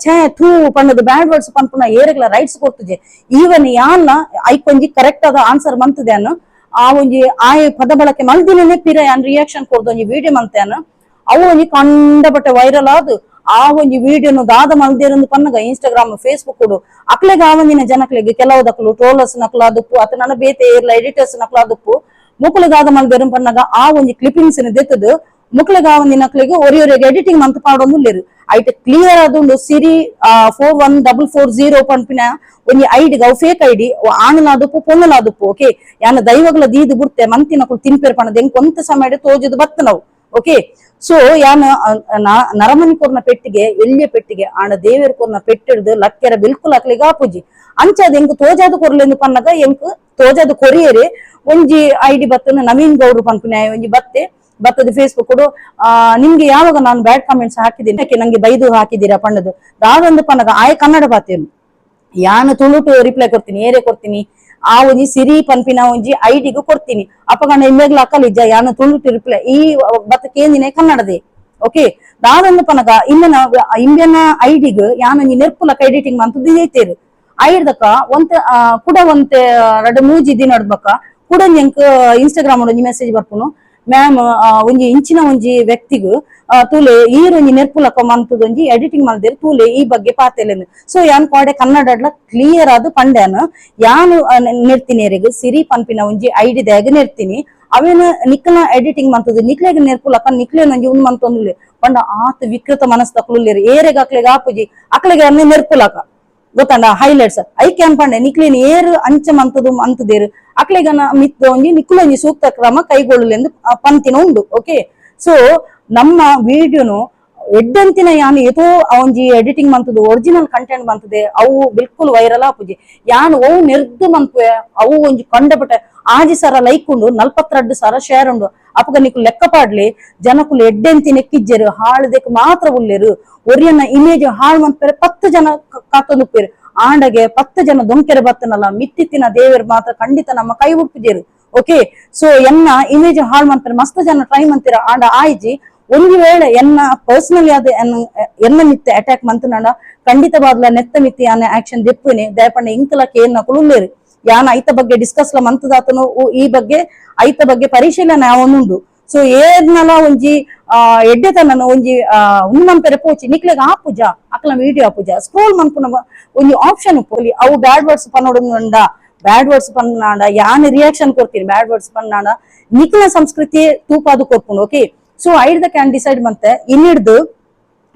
ಛೇ ಥೂ ಪಣ್ಣದು ಬ್ಯಾಡ್ ವರ್ಡ್ಸ್ ಪನ್ಪುನ ಏರೆಗ್ಲ ರೈಟ್ಸ್ ಕೊಡ್ತುಜೆ ಈವನ್ ಯಾನ್ನ ಐಕೊಂಜಿ ಕರೆಕ್ಟ್ ಆದ ಆನ್ಸರ್ ಮಂತದೆ ಅನ್ನು ಆ ಒಂಜಿ ಆಯೆ ಪದ ಬಳಕೆ ಮಲ್ದಿನೇ ಪಿರ ಯಾನ್ ರಿಯಾಕ್ಷನ್ ಕೊಡ್ದು ಒಂಜಿ ವಿಡಿಯೋ ಮಂತೆ ಅನ್ನು ಅವು ಒಂಜಿ ಕಂಡಬಟ್ಟೆ ವೈರಲ್ ಆದು ಆ ಒಂಜಿ ವಿಡಿಯೋನು ದಾದ ಮಲ್ದೇರಂದು ಪನ್ನಗ ಇನ್ಸ್ಟಾಗ್ರಾಮ್ ಫೇಸ್ಬುಕ್ ಕೊಡು ಅಕ್ಲೆಗ್ ಆ ಒಂದಿನ ಜನಕ್ಲೆಗ್ ಕೆಲವುದಕ್ಲು ಟ್ರೋಲರ್ಸ್ ನಕ್ಲಾದುಪ್ಪು ಅತ ನನ್ನ ಬೇತೆ ಎಡಿಟರ್ಸ್ ನಕ್ಲಾದುಪ್ಪು ಮುಕ್ಳಿಗಾದ ಮಲ್ದೇರು ಪನ್ನಗ ಆ ಒಂಜಿ ಕ್ಲಿಪಿಂಗ್ಸ್ ದೆತ್ತದು ಮುಕ್ಳಿಗ ಒಂದಿ ನಕ್ಲಿಗೆ ಒರಿಯೊರೆಗೆ ಎಡಿಟಿಂಗ್ ಮಂತ್ ಪಾಡೊಂದು ಲೇರು ಐಟ್ ಕ್ಲಿಯರ್ ಆದುಂಡು ಸಿರಿ 41440 ಪನ್ಪಿನ ಒಂಜಿ ಐಡಿ ಅವು ಫೇಕ್ ಐಡಿ ಆಣಲಾದುಪ್ಪು ಪೊನ್ನಲಾದುಪ್ಪು ಓಕೆ ಯಾನ ದೈವಗಳ ದೀದು ಬುಡ್ತೆ ಮಂತಿನಕುಲು ತಿನ್ಪೇರ್ ಪಣದ ಎಂಕ್ ಒಂತ ಸಮಯ ತೋಜದು ಬತ್ತ ನಾವು ಓಕೆ. ಸೊ ಯಾನ ನರಮನಿ ಕೊರ್ನ ಪೆಟ್ಟಿಗೆ ಎಲ್ಲಿಯ ಪೆಟ್ಟಿಗೆ ಆಣ ದೇವೇರ್ ಕೊರ್ನ ಪೆಟ್ಟಿಡ್ದು ಲಕ್ಕೆರ ಬಿಲ್ಕುಲ್ ಅಕ್ಲಿಗೆ ಆಪುಜಿ ಅಂಚದ ಎಂಕ್ ತೋಜಾದು ಕೊರ್ಲೆಂದು ಪನ್ನಗ ಎಂಕ್ ತೋಜಾದು ಕೊರಿಯರೆ ಒಂಜಿ ಐಡಿ ಬತ್ತನ ನವೀನ್ ಗೌಡ್ರು ಪನ್ಪುನ ಒಂಜಿ ಬತ್ತದ ಫೇಸ್ಬುಕ್ ಕೊಡು ನಿಮ್ಗೆ ಯಾವಾಗ ನಾನು ಬ್ಯಾಡ್ ಕಾಮೆಂಟ್ಸ್ ಹಾಕಿದ್ದೀನಿ ನಂಗೆ ಬೈದು ಹಾಕಿದ್ದೀರಾ ಪಣ್ಣದು ದಾದೊಂದು ಪನ್ನಗ ಆಯ ಕನ್ನಡ ಬಾತೇನು ಯಾನು ತುಳುಟು ರಿಪ್ಲೈ ಕೊಡ್ತೀನಿ ಏರೆ ಕೊಡ್ತೀನಿ ಆ ಒಂಜಿ ಸಿರಿ ಪನ್ಪಿನ ಒಂಜಿ ಐಡಿಗೂ ಕೊಡ್ತೀನಿ ಅಪ್ಪಗಂಡ ಇಮ್ಮೆಗ್ಲ ಅಕ್ಕಲಿಜ್ಜ ಯಾನು ತುಳುಟು ರಿಪ್ಲೈ ಈ ಬತ್ತ ಕೇಂದಿನೇ ಕನ್ನಡದೇ ಓಕೆ. ದಾದೊಂದು ಪನಗ ಇಮ್ಮನ ಇಂಬಿಯನ ಐಡಿಗ್ ಯಾನೊಂಜಿ ನೆರ್ಪುಲಕ ಎಡಿಟಿಂಗ್ ಮಂತದ್ದು ಐತೇರು ಐಡ್ದಕ್ಕ ಒಂತ ಕುಡ ಒಂತೆ ರಡ್ಡು ಮೂಜಿ ದಿನ ನಡ್ಬಕ್ಕ ಕುಡಂಜಿ ಎಂಕ್ ಇನ್ಸ್ಟಾಗ್ರಾಮ್ ಒಂಜಿ ಮೆಸೇಜ್ ಬರ್ಪುನು ಮ್ಯಾಮ್ ಒಂಜಿ ಇಂಚಿನ ಒಂಜಿ ವ್ಯಕ್ತಿಗೂ ತೂಲೆ ಈರೊಂಜಿ ನೆರ್ಪುಲಕ ಮಂತದೊಂಜಿ ಎಡಿಟಿಂಗ್ ಮಲ್ದೇರು ತೂಲೆ ಈ ಬಗ್ಗೆ ಪಾತೆಲೆಂದು. ಸೊ ಯಾನ್ ಪಾಡೆ ಕನ್ನಡ ಕ್ಲಿಯರ್ ಆದು ಪಂಡ್ಯಾನು ಯಾನು ನೆರ್ತಿನೇರೆಗ್ ಸಿರಿ ಪನ್ಪಿನ ಒಂಜಿ ಐಡಿ ದಾಗ ನೆರ್ತೀನಿ ಅವೇನ ನಿಕ್ಲ ಎಡಿಟಿಂಗ್ ಮಂತದ್ದು ನಿಕ್ಲೆಗ್ ನೆರ್ಪುಲಕ ನಿಕ್ಲೇನೊಂಜಿ ಉಂದ್ ಮಂತೊಂದುಲೆ ಪಂಡ ಆತ ವಿಕೃತ ಮನಸ್ಸಕ್ಲುಲ್ಲೇರು ಏರೆಗ್ ಅಕ್ಲೆಗ್ ಆಪುಜಿ ಅಕ್ಲೆಗ್ ಅನ್ನ ನೆರ್ಪುಲಕ ಗೊತ್ತಂಡ ಹೈಲೈಟ್ಸ್ ಐಕೆ ಅನ್ಪಂಡೆ ನಿಕ್ಲೇನ್ ಏರು ಅಂಚ ಮಂತದು ಅಂತದೇರು ಅಕ್ಲೆಗನ ಮಿತ್ತ ಒಂಜಿ ನಿಕ್ಲೊಂಜಿ ಸೂಕ್ತ ಕ್ರಮ ಕೈಗೊಳ್ಳಲೆಂದು ಪಂತಿನ ಉಂಡು ಓಕೆ. ಸೊ ನಮ್ಮ ವಿಡಿಯೋನು ಎಡ್ಡಂತಿನ ಯಾನು ಏತೋ ಒಂಜಿ ಎಡಿಟಿಂಗ್ ಮಂತದ್ದು ಒರಿಜಿನಲ್ ಕಂಟೆಂಟ್ ಮಂತದೆ ಅವು ಬಿಲ್ಕುಲ್ ವೈರಲ್ ಆಪುಜಿ ಯಾನು ಅವು ನೆರ್ದು ಮನ್ಪುವೆ ಅವು ಒಂಜಿ ಕಂಡಬಟ್ಟೆ ಆಜಿ ಸರ ಲೈಕ್ ಉಂಡು 42 ಶೇರ್ ಉಂಡು ಅಪ್ಪಗ ನಿಕ್ಲು ಲೆಕ್ಕ ಪಾಡ್ಲಿ ಜನಕುಲು ಎಡ್ಡೆಂತಿ ನೆಕ್ಕಿಜ್ಜೆರು ಹಾಳದಕ್ಕೆ ಮಾತ್ರ ಉಳ್ಳೇರು ಒರಿಯನ್ನ ಇಮೇಜ್ ಹಾಳು ಮನ್ಪೇರೆ 10 ಜನ ಕಾತೊಂದುಪ್ಪೇರು ಆಂಡಗೆ 10 ಜನ ದೊಂಕೆರೆ ಬತ್ತನಲ್ಲ ಮಿತ್ತಿತ್ತಿನ ದೇವರು ಮಾತ್ರ ಖಂಡಿತ ನಮ್ಮ ಕೈ ಹುಟ್ಟಿಜೇರು ಓಕೆ. ಸೊ ಎನ್ನ ಇಮೇಜ್ ಹಾಳು ಮನ್ಪೇರೆ ಮಸ್ತ್ ಜನ ಟ್ರೈ ಮಂತೀರ ಆಂಡ ಆಯ್ಜಿ ಒಂದು ವೇಳೆ ಎನ್ನ ಪರ್ಸನಲಿ ಆದ ಎನ್ನ ಮಿತ್ತೆ ಅಟ್ಯಾಕ್ ಮಂತನಾಡ ಖಂಡಿತ ಬಾದ್ಲ ನೆತ್ತ ಮಿತ್ತಿ ಅನ್ನ ಆಕ್ಷನ್ ದೆಪ್ಪುನೆ ದಯಪಂಡ ಇಂಕಲಕ್ಕೆ ಏನ ಕುಳುಲ್ಲೇರು ಯಾನ ಐತ ಬಗ್ಗೆ ಡಿಸ್ಕಸ್ ಲ ಮಂತದಾತನು ಈ ಬಗ್ಗೆ ಐತ ಬಗ್ಗೆ ಪರಿಶೀಲನೆ ಅವನುಂಡು. ಸೊ ಏದ್ನಲ ಒಂಜಿ ಎಡ್ಡೆತನ ಒಂಜಿ ಉನ್ಮಂಪೆರೆ ಪೋಚಿ ನಿಕ್ಲೆಗ್ ಆಪುಜ ಅಕ್ಲ ವಿಡಿಯೋ ಆಪುಜ ಸ್ಕ್ರೋಲ್ ಮನ್ಪುನ ಒಂಜಿ ಆಪ್ಷನ್ ಉಪ್ಪು ಅವು ಬ್ಯಾಡ್ ವರ್ಡ್ಸ್ ಪನ್ನೋಡುಂಡ ಬ್ಯಾಡ್ ವರ್ಡ್ಸ್ ಪನ್ನಾಡ ಯಾನ್ ರಿಯಾಕ್ಷನ್ ಕೊಡ್ತೀನಿ ಬ್ಯಾಡ್ ವರ್ಡ್ಸ್ ಪನ್ನಾಡ ನಿಕ್ಲ ಸಂಸ್ಕೃತಿ ತೂಪಾದು ಕೊರ್ಪುಂಡು ಓಕೆ. ಸೊ ಐಡ್ದ ಕ್ಯಾನ್ ಡಿಸೈಡ್ ಮಂತೆ ಇನ್ನಿಡ್ದು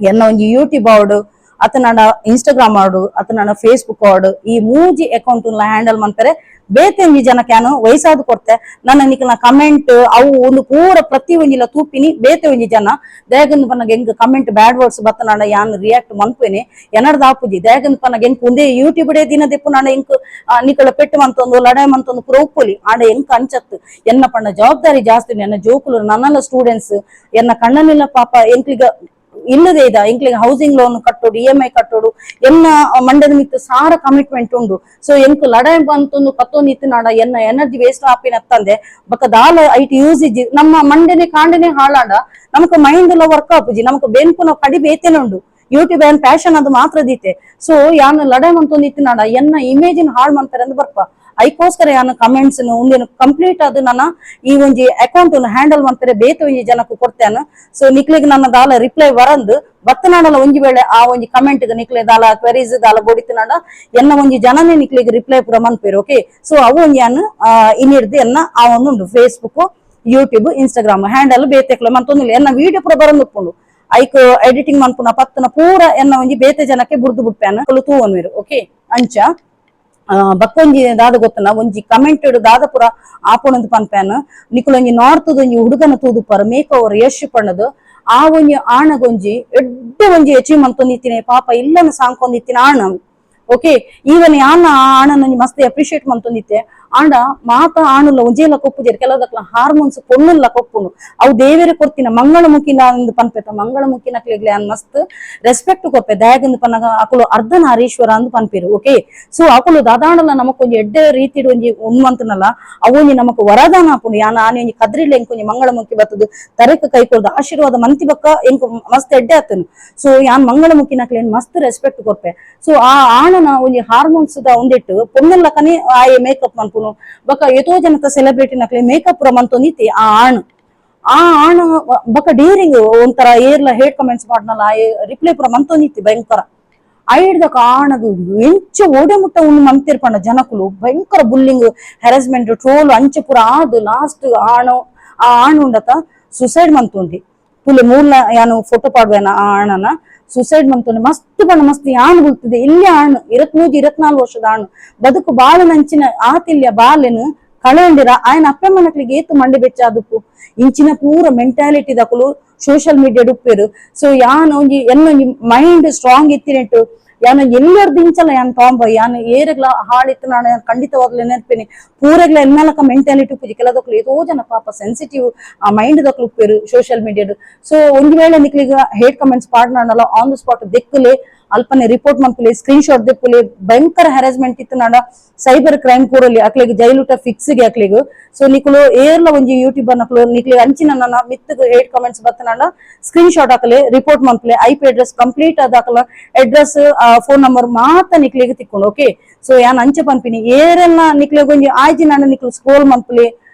ಎನ್ನ ಒಂಜಿ ಯೂಟ್ಯೂಬ್ ಆವಡು ಅತನಾಡ ಇನ್ಸ್ಟಾಗ್ರಾಮ್ ಆಡು ಅತನಾಡ ಫೇಸ್ಬುಕ್ ಆಡು ಈ ಮೂಜಿ ಅಕೌಂಟ್ ಹ್ಯಾಂಡಲ್ ಮಂತಾರೆ ಬೇತೆ ಒಂಜಿ ಜನ ಕ್ಯಾನು ವಯಸ್ಸಾದ ಕೊಡ್ತೆ ನನ್ನ ನಿಕ್ಲ ಕಮೆಂಟ್ ಅವು ಒಂದು ಪೂರ ಪ್ರತಿ ಒಂಜಿಲ ತೂಪಿನಿ ಬೇತೆ ಒಂಜಿ ಜನ ದೇಗಂದ್ ಪನ್ನಗ ಎಂಗ್ ಕಮೆಂಟ್ ಬ್ಯಾಡ್ ವರ್ಡ್ಸ್ ಬತ್ತನಾಡ ಯಾನ್ ರಿಯಾಕ್ಟ್ ಮನ್ಪೇನೆ ಎನರ್ದ ಆಪುಜಿ ದೇಗಂದ್ ಪನ್ನಗ ಎಂಕ್ ಒಂದೇ ಯೂಟ್ಯೂಬ್ ಡೇ ದಿನ ದೆಪ್ಪು ನಾಡ ಎಂಕ್ ನಿಕಲ ಪೆಟ್ಟು ಮಂತೊಂದು ಲಡಾಯ್ ಮಂತೊಂದು ಪೂರ ಉಪ್ಪುಲಿ ಆಡ ಎಂಕ್ ಅಂಚತ್ತು ಎನ್ನ ಪಂಡ ಜವಾಬ್ದಾರಿ ಜಾಸ್ತಿ ಎನ್ನ ಜೋಕುಲು ನನ್ನಲ್ಲ ಸ್ಟೂಡೆಂಟ್ಸ್ ಎನ್ನ ಕಣ್ಣನಿಲ್ಲ ಪಾಪ ಎಂಕ್ಲಿಗ ಇಲ್ಲದೆ ಇದ ಇಂಕ್ಲಿಗೆ ಹೌಸಿಂಗ್ ಲೋನ್ ಕಟ್ಟೋಡು EMI ಕಟ್ಟೋಡು ಎನ್ನ ಮಂಡ್ಯದ ಮಿತ್ತು ಸಾರ ಕಮಿಟ್ಮೆಂಟ್ ಉಂಡು. ಸೊ ಎಂಕ್ ಲಡಾಯಿ ಬಂತೊಂದು ಕತ್ತೊಂದು ಇತ್ತು ನಾಡ ಎನ್ನ ಎನರ್ಜಿ ವೇಸ್ಟ್ ಆಪಿನ ತಂದೆ ಬಕ್ಕ ದಾಲ ಐಟ್ ಯೂಸ್ ಇಜ್ಜಿ ನಮ್ಮ ಮಂಡೆನೆ ಕಾಂಡೆನೆ ಹಾಳಾಂಡ ನಮಕ್ ಮೈಂಡ್ ಎಲ್ಲ ವರ್ಕ್ ಆಪುಜಿ ನಮಕ್ ಬೆನ್ಪುನ ಕಡಿ ಬೇತೆನೆ ಉಂಡು. ಯೂಟ್ಯೂಬ್ ಏನ್ ಪ್ಯಾಷನ್ ಅದು ಮಾತ್ರ ದೀತೆ. ಸೊ ಯಾನ್ ಲಡಾಯಿ ಮಂತೊಂದು ಇತ್ತು ನಾಡ ಎನ್ನ ಇಮೇಜಿನ ಹಾಳು ಮಾಡ್ತಾರೆ ಅಂದ್ ಬರ್ಪ ಐಕೋಸ್ಕರ ಯಾನು ಕಮೆಂಟ್ಸ್ ಉಂದೇನು ಕಂಪ್ಲೀಟ್ ಅದು ನನ್ನ ಈ ಒಂಜಿ ಅಕೌಂಟ್ ಹ್ಯಾಂಡಲ್ ಮಾಡ್ತಾರೆ ಬೇತೆ ಒಂಜಿ ಜನಕ್ಕೆ ಕೊಡ್ತೇನೆ. ಸೊ ನಿಕ್ಲಿಗೆ ನನ್ನ ದಾಲ ರಿಪ್ಲೈ ವರಂದ್ ಬತ್ತನಾಡಲ್ಲ ಒಂಜಿ ವೇಳೆ ಆ ಒಂಜಿ ಕಮೆಂಟ್ ನಿಕ್ಲೆ ದಾಲ ಕ್ವೆರೀಸ್ ದಾಲ ಬೋಡಿತನಾಡ ಎನ್ನ ಒಂಜಿ ಜನನೇ ನಿಕ್ಲಿಗೆ ರಿಪ್ಲೈ ಪೂರ ಮನ್ಪೇರು. ಓಕೆ, ಸೊ ಅವು ಒಂಜಿ ಯಾನು ಇನ್ನಿಡ್ದು ಎನ್ನ ಆ ಒಂದು ಫೇಸ್ಬುಕ್, ಯೂಟ್ಯೂಬ್, ಇನ್ಸ್ಟಾಗ್ರಾಮ್ ಹ್ಯಾಂಡಲ್ ಬೇತೆಕ್ಲ ಮಂತೊಂದಿಲ್ಲ ಎನ್ನ ವಿಡಿಯೋ ಪೂರ ಬರಂದುಕೊಂಡು ಐಕ್ ಎಡಿಟಿಂಗ್ ಮನ್ಪುನ ಪತ್ತನ ಪೂರ ಎನ್ನ ಒಂಜಿ ಬೇತೆ ಜನಕ್ಕೆ ಬುಡ್ದು ಬಿಡ್ಪ್ಯಾನ ತೂವನ್ವೇರು. ಓಕೆ, ಅಂಚ ಬಕ್ಕೊಂಜಿ ದಾದ ಗೊತ್ತನ ಒಂಜಿ ಕಮೆಂಟ್ ದಾದ ಪುರ ಆಪುಣಂದು ಪನ್ಪ್ಯಾನ್ ನಿಕುಲೊಂಜಿ ನಾರ್ತ್ ಒಂಜಿ ಹುಡುಗನ ತೂದುಪ್ಪರ್ ಮೇಕ್ ಓವರ್ ಯಶ್ ಪಣ್ಣದು ಆ ಒಂಜಿ ಆಣಗೊಂಜಿ ಎಡ್ಡೆ ಒಂಜಿ ಅಚೀವ್ಮೆಂಟ್ ತೊಂದಿತ್ತಿನ ಪಾಪ ಇಲ್ಲನ ಸಾಂಕೊಂದಿತ್ತಿನ ಆಣ. ಓಕೆ, ಈವನ್ ಯಾನ ಆ ಆಣನ ಮಸ್ತ್ ಅಪ್ರಿಶಿಯೇಟ್ ಮಂತೊಂದಿತ್ತೆ ಆಂಡ ಮಾತ ಆಣುಲ್ಲ ಒಂಜೇಲ ಕೊಪ್ಪುಜೇರು ಕೆಲವದಕ್ಲ ಹಾರ್ಮೋನ್ಸ್ ಕೊಣ್ಣುಲ್ಲ ಕೊಪ್ಪುನು ಅವು ದೇವೇರೆ ಕೊರ್ತಿನ ಮಂಗಳಮುಖಿನ ಅಂದ್ ಪನ್ಪೆತ ಮಂಗಳಮುಖಿನ ಕ್ಲಿಗ್ಲೆ ಅನ್ ಮಸ್ತ್ ರೆಸ್ಪೆಕ್ಟ್ ಕೊಪ್ಪೆ ದಯಾಗಂದ್ ಪನ್ನಗ ಅಕುಲು ಅರ್ಧನಾರೀಶ್ವರ ಅಂದ್ ಪನ್ಪೇರು. ಓಕೆ, ಸೊ ಅಕುಲು ದಾದಾಂಡಲ ನಮಕ್ ಒಂಜಿ ಎಡ್ಡೆ ರೀತಿಡ್ ಒಂಜಿ ಉನ್ಮಂತನಲ್ಲ ಅವೊಂಜಿ ನಮಕ್ ವರದಾನ ಆಪುಂಡು. ಯಾನ ಆನೆ ಒಂಜಿ ಕದ್ರಿಲೆ ಎಂಕೊಂಜಿ ಮಂಗಳಮುಖಿ ಬತ್ತದು ತರಕ ಕೈಕೊಳ್ದು ಆಶೀರ್ವಾದ ಮಂತಿ ಬಕ್ಕ ಎಂಕು ಮಸ್ತ್ ಎಡ್ಡೆ ಆತನು. ಸೊ ಯಾನ್ ಮಂಗಳಮುಖಿನ ಕ್ಲೇನ್ ಮಸ್ತ್ ರೆಸ್ಪೆಕ್ಟ್ ಕೊಪ್ಪೆ. ಸೊ ಆ ಆಣನ ಒಂಜಿ ಹಾರ್ಮೋನ್ಸ್ ದ ಒಂದಿಟ್ಟು ಪೊನ್ನೆಲ್ಲ ಕನೆ ಆಯೆ ಮೇಕಪ್ ಮನ್ಪುನು ಬಕ ಎತೋ ಜನತ ಸೆಲೆಬ್ರಿಟಿ ನಕ್ಲೆ ಮೇಕಪ್ ಪುರ ಮಂತೊಂದಿತ್ತಿ ಆ ಆಣ್ ಬಕ ಡೀರಿಂಗ್ ಒಂಥರ ಏರ್ಲ ಹೇಟ್ ಕಮೆಂಟ್ಸ್ ಮಾಡ್ನಲ್ಲ ಆಯೆ ರಿಪ್ಲೈ ಪುರ ಮಂತೊಂದಿತ್ತಿ ಭಯಂಕರ ಐಡ್ದಕ ಆಣದು ಎಂಚ ಓಡೆ ಮುಟ್ಟ ಉಂಡು ಮಂತಿರ್ಪಂಡ ಜನಕುಲು ಭಯಂಕರ ಬುಲ್ಲಿಂಗ್ ಹೆರಾಸ್ಮೆಂಟ್ ಟ್ರೋಲ್ ಅಂಚೆ ಪುರ ಆದು ಲಾಸ್ಟ್ ಆ ಆಣ್ ಉಂಡತ ಸುಸೈಡ್ ಮಂತುಂಡಿ ಪುಲೆ ಮೂಲ ಯಾನು ಫೋಟೋ ಪಾಡ್ವೇನ ಆ ಆಣನ ಸುಸೈಡ್ ಮಂತೊಂಡೆ ಮಸ್ತ್ ಬಣ್ಣ ಮಸ್ತ್ ಯಾನ್ ಬುಲ್ತಿದೆ ಇಲ್ಲಿ ಆಣ್ 23-24 ವರ್ಷದ ಆಣ್ ಬದುಕು ಬಾಳ ನಂಚಿನ ಆತಿಲ್ಯ ಬಾಲೆನು ಕಳೆಯಂಡಿರ ఆయన ಅಪ್ಪಮ್ಮನಕ್ಲಿಗೆ ಏತು ಮಂಡೆ ಬೆಚ್ಚ ಅದಕ್ಕೂ ಇಂಚಿನ ಪೂರ ಮೆಂಟಾಲಿಟಿ ದಕಲು ಸೋಷಿಯಲ್ ಮೀಡಿಯಾ ಡುಪ್ಪೇರು. ಸೊ ಯಾನ್ ಒಂಜಿ ಎನ್ನೊಂಜಿ ಮೈಂಡ್ ಸ್ಟ್ರಾಂಗ್ ಇತ್ತಿನೆಟ್ಟು ಯಾನ ಎಲ್ಲರದ್ದು ಇಂಚಲ್ಲ ಯಾನ್ ಟಾಂಬ ಯಾನ್ ಏರೆಗ್ಲ ಹಾಳಿತ್ತು ನಾನು ಖಂಡಿತವಾಗ್ಲೂ ನೆನಪೇನೆ ಪೂರೆಗ್ಲ ಎನ್ನಲಕ ಮೆಂಟಾಲಿಟಿ ಉಪ್ಪುಜಿ ಕೆಲದಕ್ಲು ಏತೋ ಜನ ಪಾಪ ಸೆನ್ಸಿಟಿವ್ ಆ ಮೈಂಡ್ ದಕ್ಲು ಉಪ್ಪೇರು ಸೋಷಿಯಲ್ ಮೀಡಿಯಾಡು. ಸೊ ಒಂದ್ ವೇಳೆ ನಿಕ್ಲಿಗ ಹೇಟ್ ಕಮೆಂಟ್ಸ್ ಪಾಡ್ನಾಡಲ್ಲ ಆನ್ ದ ಸ್ಪಾಟ್ ದೆಕ್ಕಲೆ ಅಲ್ಪನೆ ರಿಪೋರ್ಟ್ ಮನ್ಪುಲೆ ಸ್ಕ್ರೀನ್ ಶಾಟ್ ದೆಪ್ಪುಲೆ ಭಯಂಕರ ಹ್ಯಾರಾಸ್ಮೆಂಟ್ ಇತ್ತು ನಾಡ ಸೈಬರ್ ಕ್ರೈಮ್ ಕೂರಲ್ಲಿ ಅಕ್ಲಿಗೆ ಜೈಲುಟ ಫಿಕ್ಸ್ ಗೆ ಅಕ್ಲಿಗು. ಸೊ ನಿಕ್ಲು ಏರ್ಲ ಒಂಜಿ ಯೂಟ್ಯೂಬ್ ನಕ್ಲು ನಿಕ್ಲಿಗೆ ಅಂಚಿನ ನನ್ನ ಮಿತ್ತಗ್ ಹೇಟ್ ಕಮೆಂಟ್ಸ್ ಬತ್ತನಾಡ ಸ್ಕ್ರೀನ್ ಶಾಟ್ ಹಾಕಲೆ ರಿಪೋರ್ಟ್ ಮನ್ಪುಲೆ IP ಅಡ್ರೆಸ್ ಕಂಪ್ಲೀಟ್ ಅದಾಕಲ ಅಡ್ರೆಸ್ ಫೋನ್ ನಂಬರ್ ಮಾತ ನಿಕ್ಲಿಗೆ ತಿಕ್ಕೊಂಡು. ಓಕೆ, ಸೊ ಯಾನ್ ಅಂಚೆ ಪನ್ಪಿನಿ ಏರೆಲ್ಲ ನಿಕ್ಲಿಗೆ ಒಂಜಿ ಆಯ್ಜಿ ನಾಡ ನಿಕ್ಲು ಸ್ಕ್ರೋಲ್ ಮನ್ಪುಲೆ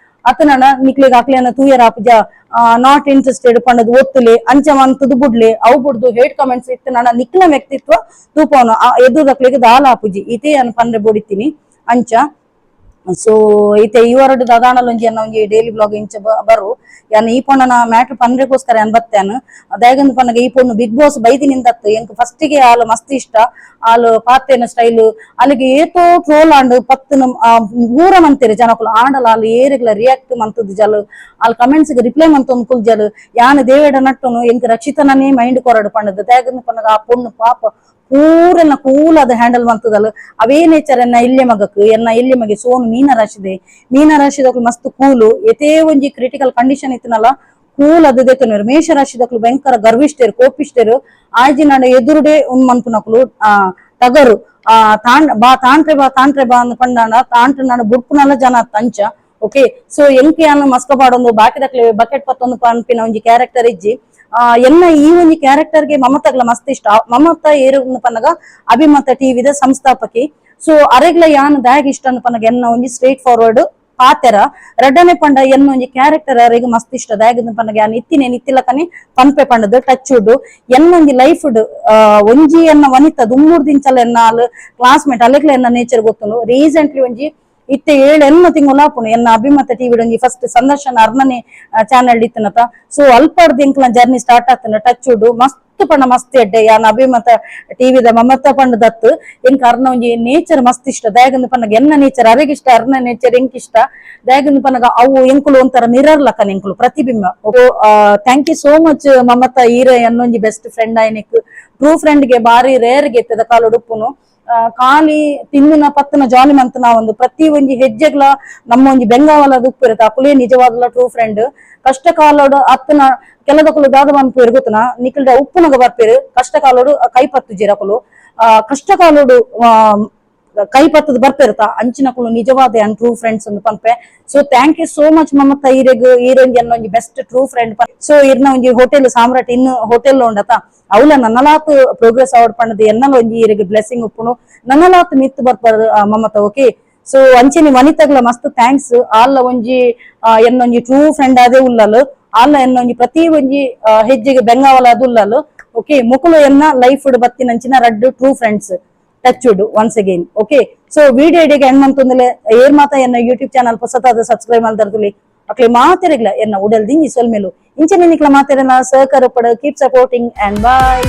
ಅತನಡ ನಿಕ್ಲಿಗೆ ಅಕ್ಲಿಯನ್ನ ತೂಯರ್ ಆಪುಜ ನಾಟ್ ಇಂಟ್ರೆಸ್ಟೆಡ್ ಪಂಡದು ಒತ್ತುಲೆ ಅಂಚ ಮಂತದು ಬುಡ್ಲೆ ಅವು ಬುಡ್ದು ಹೇಟ್ ಕಮೆಂಟ್ಸ್ ಇತ್ತು ನಾಡ ನಿಕ್ಲ ವ್ಯಕ್ತಿತ್ವ ತೂಪವನು ಎದುರಕ್ಲಿಗೆ ದಾಲ ಆಪುಜಿ ಇತೇ ಅನ್ ಪಂದ್ರೆ ಬೋಡಿತೀನಿ ಅಂಚ. ಸೊ ಐತೆ ಈ ವಾರಡ್ ದಾದಾಂಡಲ ಒಂಜಿ ಅನ್ನ ಒಂಜಿ ಡೈಲಿ ಬ್ಲಾಗ್ ಇಂಚ ಬರು ಯಾನ್ ಈ ಪೊಣ್ಣನ ಮ್ಯಾಟ್ರ್ ಪಂದ್ರೆಗೋಸ್ಕರ ಯಾನ್ ಬತ್ತೇನ್ ದಯಗಂದ್ ಪನ್ನಗ ಈ ಪೊಣ್ಣು ಬಿಗ್ ಬಾಸ್ ಬೈದಿನಿಂದತ್ತು ಎಂಕ್ ಫಸ್ಟಿಗೆ ಆಲು ಮಸ್ತ್ ಇಷ್ಟ ಆಲು ಪಾತೇನ ಸ್ಟೈಲು ಅಲ್ಲಿಗೆ ಏತೋ ಟ್ರೋಲ್ ಆಂಡ್ ಪತ್ತನ ಪೂರ ಮಂತೇರಿ ಜನಕುಲು ಆಂಡಲ ಆಲು ಏರಿಗ್ಲ ರಿಯಾಕ್ಟ್ ಮಂತದ್ದು ಜಲ್ ಆಲ್ ಕಮೆಂಟ್ಸ್ ಗೆ ರಿಪ್ಲೈ ಮಂತೊಂದು ಕುಲ್ ಜಲ್ ಯಾನ್ ದೇವೇಡ ನಟ್ಟನು ಎಂಕ್ ರಕ್ಷಿತನೇ ಮೈಂಡ್ ಕೊರಡು ಪಂಡದು ದಯಗಂದ್ ಪನ್ನಗ ಆ ಪೊಣ್ಣು ಪಾಪ ಪೂರೆಲ್ಲ ಕೂಲ್ ಅದ ಹ್ಯಾಂಡಲ್ ಮಂತದಲ್ಲ ಅವೇ ನೇಚರ್ ಎನ್ನ ಇಲ್ಲೆ ಮಗಕ್ ಎನ್ನ ಇಲ್ಲೆ ಮಗೆ ಸೋನು ಮೀನ ರಾಶಿದಕ್ಲು ಮಸ್ತ್ ಕೂಲು ಎತೇ ಒಂಜಿ ಕ್ರಿಟಿಕಲ್ ಕಂಡೀಷನ್ ಇತ್ತನಲ್ಲ ಕೂಲ್ ಅದು ದೇತನರು. ಮೇಷ ರಾಶಿದಕ್ಲು ಭಯಂಕರ ಗರ್ವಿಷ್ಠರು ಕೋಪಿಷ್ಠರು ಆಯ್ಜಿ ನಾಡ ಎದುರುಡೆ ಉನ್ ಮನ್ಪುನಕ್ಲು ತಗರು ತಾಂಟ್ರೆ ಬಾ ಅಂದ್ ಪಂಡಾಣ ತಾಂಟ್ರೆ ನಾಡ ಬುಡ್ಪುನಲ್ಲ ಜನ ತಂಚ. ಓಕೆ, ಸೊ ಎಂಕೆ ಅನ್ನ ಮಸ್ಕ ಪಾಡೊಂದು ಬಾಕಿದಕ್ಲೆ ಬಕೆಟ್ ಪತ್ತೊಂದು ಪನ್ಪಿನ ಒಂಜಿ ಕ್ಯಾರೆಕ್ಟರ್ ಇಜ್ಜಿ ಎನ್ನ ಈ ಒಂಜಿ ಕ್ಯಾರೆಕ್ಟರ್ ಗೆ ಮಮತಾಗ್ಲ ಮಸ್ತ್ ಇಷ್ಟ. ಮಮತಾ ಏರು ಪನ್ನಗ ಅಭಿಮತ ಟಿವಿದ ಸಂಸ್ಥಾಪಕಿ. ಸೊ ಅರೆಗ್ಲ ಯಾನ್ ದಾಯಗ್ ಇಷ್ಟ ಪನ್ನಗ ಎನ್ನ ಒಂಜಿ ಸ್ಟ್ರೇಟ್ ಫಾರ್ವರ್ಡ್ ಪಾತೆರ ರೆಡ್ಡನೆ ಪಂಡ ಎನ್ನ ಒಂಜಿ ಕ್ಯಾರೆಕ್ಟರ್ ಅರೆಗ್ ಮಸ್ತ್ ಇಷ್ಟ ದಾಯಗಂದ್ ಪನ್ನಗ ಯಾನ್ ಇತ್ತಿಲಕನೆ ಪನ್ಪೆ ಪಂಡದು ಟಚ್ ಉಡ್ ಎನ್ನ ಒಂಜಿ ಲೈಫ್ ಒಂಜಿ ಎನ್ನ ವನಿತ ದುಮ್ಮೂರ್ ದಿಂಚಲ ಎನ್ನ ಕ್ಲಾಸ್ಮೇಟ್ ಅಲೆಗ್ಲ ಎನ್ನ ನೇಚರ್ ಗೊತ್ತುಂಡು. ರೀಸೆಂಟ್ಲಿ ಒಂಜಿ ಇತ್ತೆ 7 ತಿಂಗಳು ಆಪುಣು ಎನ್ನ ಅಭಿಮತ ಟಿವಿ ಒಂಜಿ ಫಸ್ಟ್ ಸಂದರ್ಶನ ಅರ್ನನೆ ಚಾನೆಲ್ ಇತ್ತನತ. ಸೊ ಅಲ್ಪರ್ದು ಎಂಕ್ಲ ಜರ್ನಿ ಸ್ಟಾರ್ಟ್ ಆಗ್ತಾನ ಟಚ್ ಉಡ್ ಮಸ್ತ್ ಪಂಡ ಮಸ್ತ್ ಎಡ್ಡೆ ಯಾನ್ ಅಭಿಮತ ಟಿವಿದ ಮಮತಾ ಪಂಡ ದತ್ತು ಎಂಕ್ ಅರ್ನ ಒಂಜಿ ನೇಚರ್ ಮಸ್ತ್ ಇಷ್ಟ ದಯಗಂದ್ ಪನ್ನಗ ಎನ್ನ ನೇಚರ್ ಅರೆಗಿಷ್ಟ ಅರ್ನ ನೇಚರ್ ಎಂಕ್ ಇಷ್ಟ ದಯಗಂದ್ ಪನ್ನಗ ಅವು ಎಂಕುಲು ಒಂಥರ ಮಿರರ್ ಲಕನ್ ಎಂಕುಲು ಪ್ರತಿಬಿಂಬ. Thank you so much Mamata ಈರ ಎನ್ನೊಂಜಿ ಬೆಸ್ಟ್ ಫ್ರೆಂಡ್ ಆಯ್ನಿಕ್ ಟ್ರೂ ಫ್ರೆಂಡ್ ಗೆ ಬಾರಿ ರೇರ್ ಗೆತ್ತದ ಕಾಲು ಉಡುಪುನು ಖಾಲಿ ತಿಂದಿನ ಪತ್ತನ ಜಾಲಿ ಮಂತನ ಒಂದು ಪ್ರತಿ ಒಂಜಿ ಹೆಜ್ಜೆಗ್ಲ ನಮ್ಮ ಒಂಜಿ ಬೆಂಗಾವಲ ಉಪ್ಪಿರತ್ತ ಅಕುಲೇ ನಿಜವಾದ ಟ್ರೂ ಫ್ರೆಂಡ್. ಕಷ್ಟ ಕಾಲೋಡು ಅತ್ತನ ಕೆಲದಕುಲು ದಾದ ಮನ್ಪೇರು ಗೊತ್ತನ ನಿಕಲ್ಡ ಉಪ್ಪುನಗ ಬರ್ಪೇರು ಕಷ್ಟ ಕಾಲೋಡು ಕೈ ಪತ್ತು ಜಿರಕುಲು ಕಷ್ಟ ಕಾಲೋಡು ಕೈ ಪತ್ತದ ಬರ್ಪೇರತ ಅಂಚಿನಕುಲು ನಿಜವಾದ ಅನ್ ಟ್ರೂ ಫ್ರೆಂಡ್ಸ್ ಒಂದು ಪಂಪೆ. So thank you so much Mamata ಈರೊಂಜಿ ಅನ್ನ ಒಂಜಿ ಬೆಸ್ಟ್ ಟ್ರೂ ಫ್ರೆಂಡ್. ಸೊ ಇರ್ನ ಒಂಜಿ ಹೋಟೆಲ್ ಸಾಮ್ರಾಟ್ ಇನ್ನು ಹೋಟೆಲ್ ಉಂಡತ ಅವಳ ನನ್ನಲಾತ್ ಪ್ರೋಗ್ರೆಸ್ ಅವಾರ್ಡ್ ಪಂಡದು ಎನ್ನಲ ಒಂಜಿ ಈರೆಗ್ ಬ್ಲೆಸ್ಸಿಂಗ್ ಉಪ್ಪುನು ನನ್ನಲಾತ್ ಮಿತ್ ಬರ್ಪಾರು ಮಮತ. ಓಕೆ ಸೊ ಅಂಚೆನಿ ವನಿತಗ್ಲ ಮಸ್ತ್ ಥ್ಯಾಂಕ್ಸ್ ಆಲ್ಲ ಒಂಜಿ ಎನ್ನೊಂಜಿ ಟ್ರೂ ಫ್ರೆಂಡ್ ಅದೇ ಉಲ್ಲಲು ಆಲ್ಲ ಎನ್ನೊಂಜಿ ಪ್ರತಿ ಒಂಜಿ ಹೆಜ್ಜೆಗೆ ಬೆಂಗಾವಲ ಅದು ಉಲ್ಲಲು. ಓಕೆ ಮುಕುಲು ಎನ್ನ ಲೈಫ್ ಬತ್ತಿನಂಚಿನ ರಡ್ಡು true friends touch wood once again. Okay so video ಇಡಿಗೆ ಹೆಣ್ ಮಂತೊಂದಲೆ ಏರ್ ಮಾತ ಎನ್ನ ಯೂಟ್ಯೂಬ್ ಚಾನಲ್ ಹೊಸತಾದ ಸಬ್ಸ್ಕ್ರೈಬ್ ಮಾಡ್ದರ್ದುಲಿ ಅಕ್ಲೆ ಮಾತೆರೆಗ್ಲ ಎನ್ನ ಉಡಲ್ ದಿಂಜಿ ಸೊಲ್ಮೆಲು ಇಂಚೆ ನಿಕ್ಲ ಮಾತೆರನ ಸಹಕಾರ ಪಡ ಕೀಪ್ ಸಪೋರ್ಟಿಂಗ್ ಅಂಡ್ ಬಾಯ್.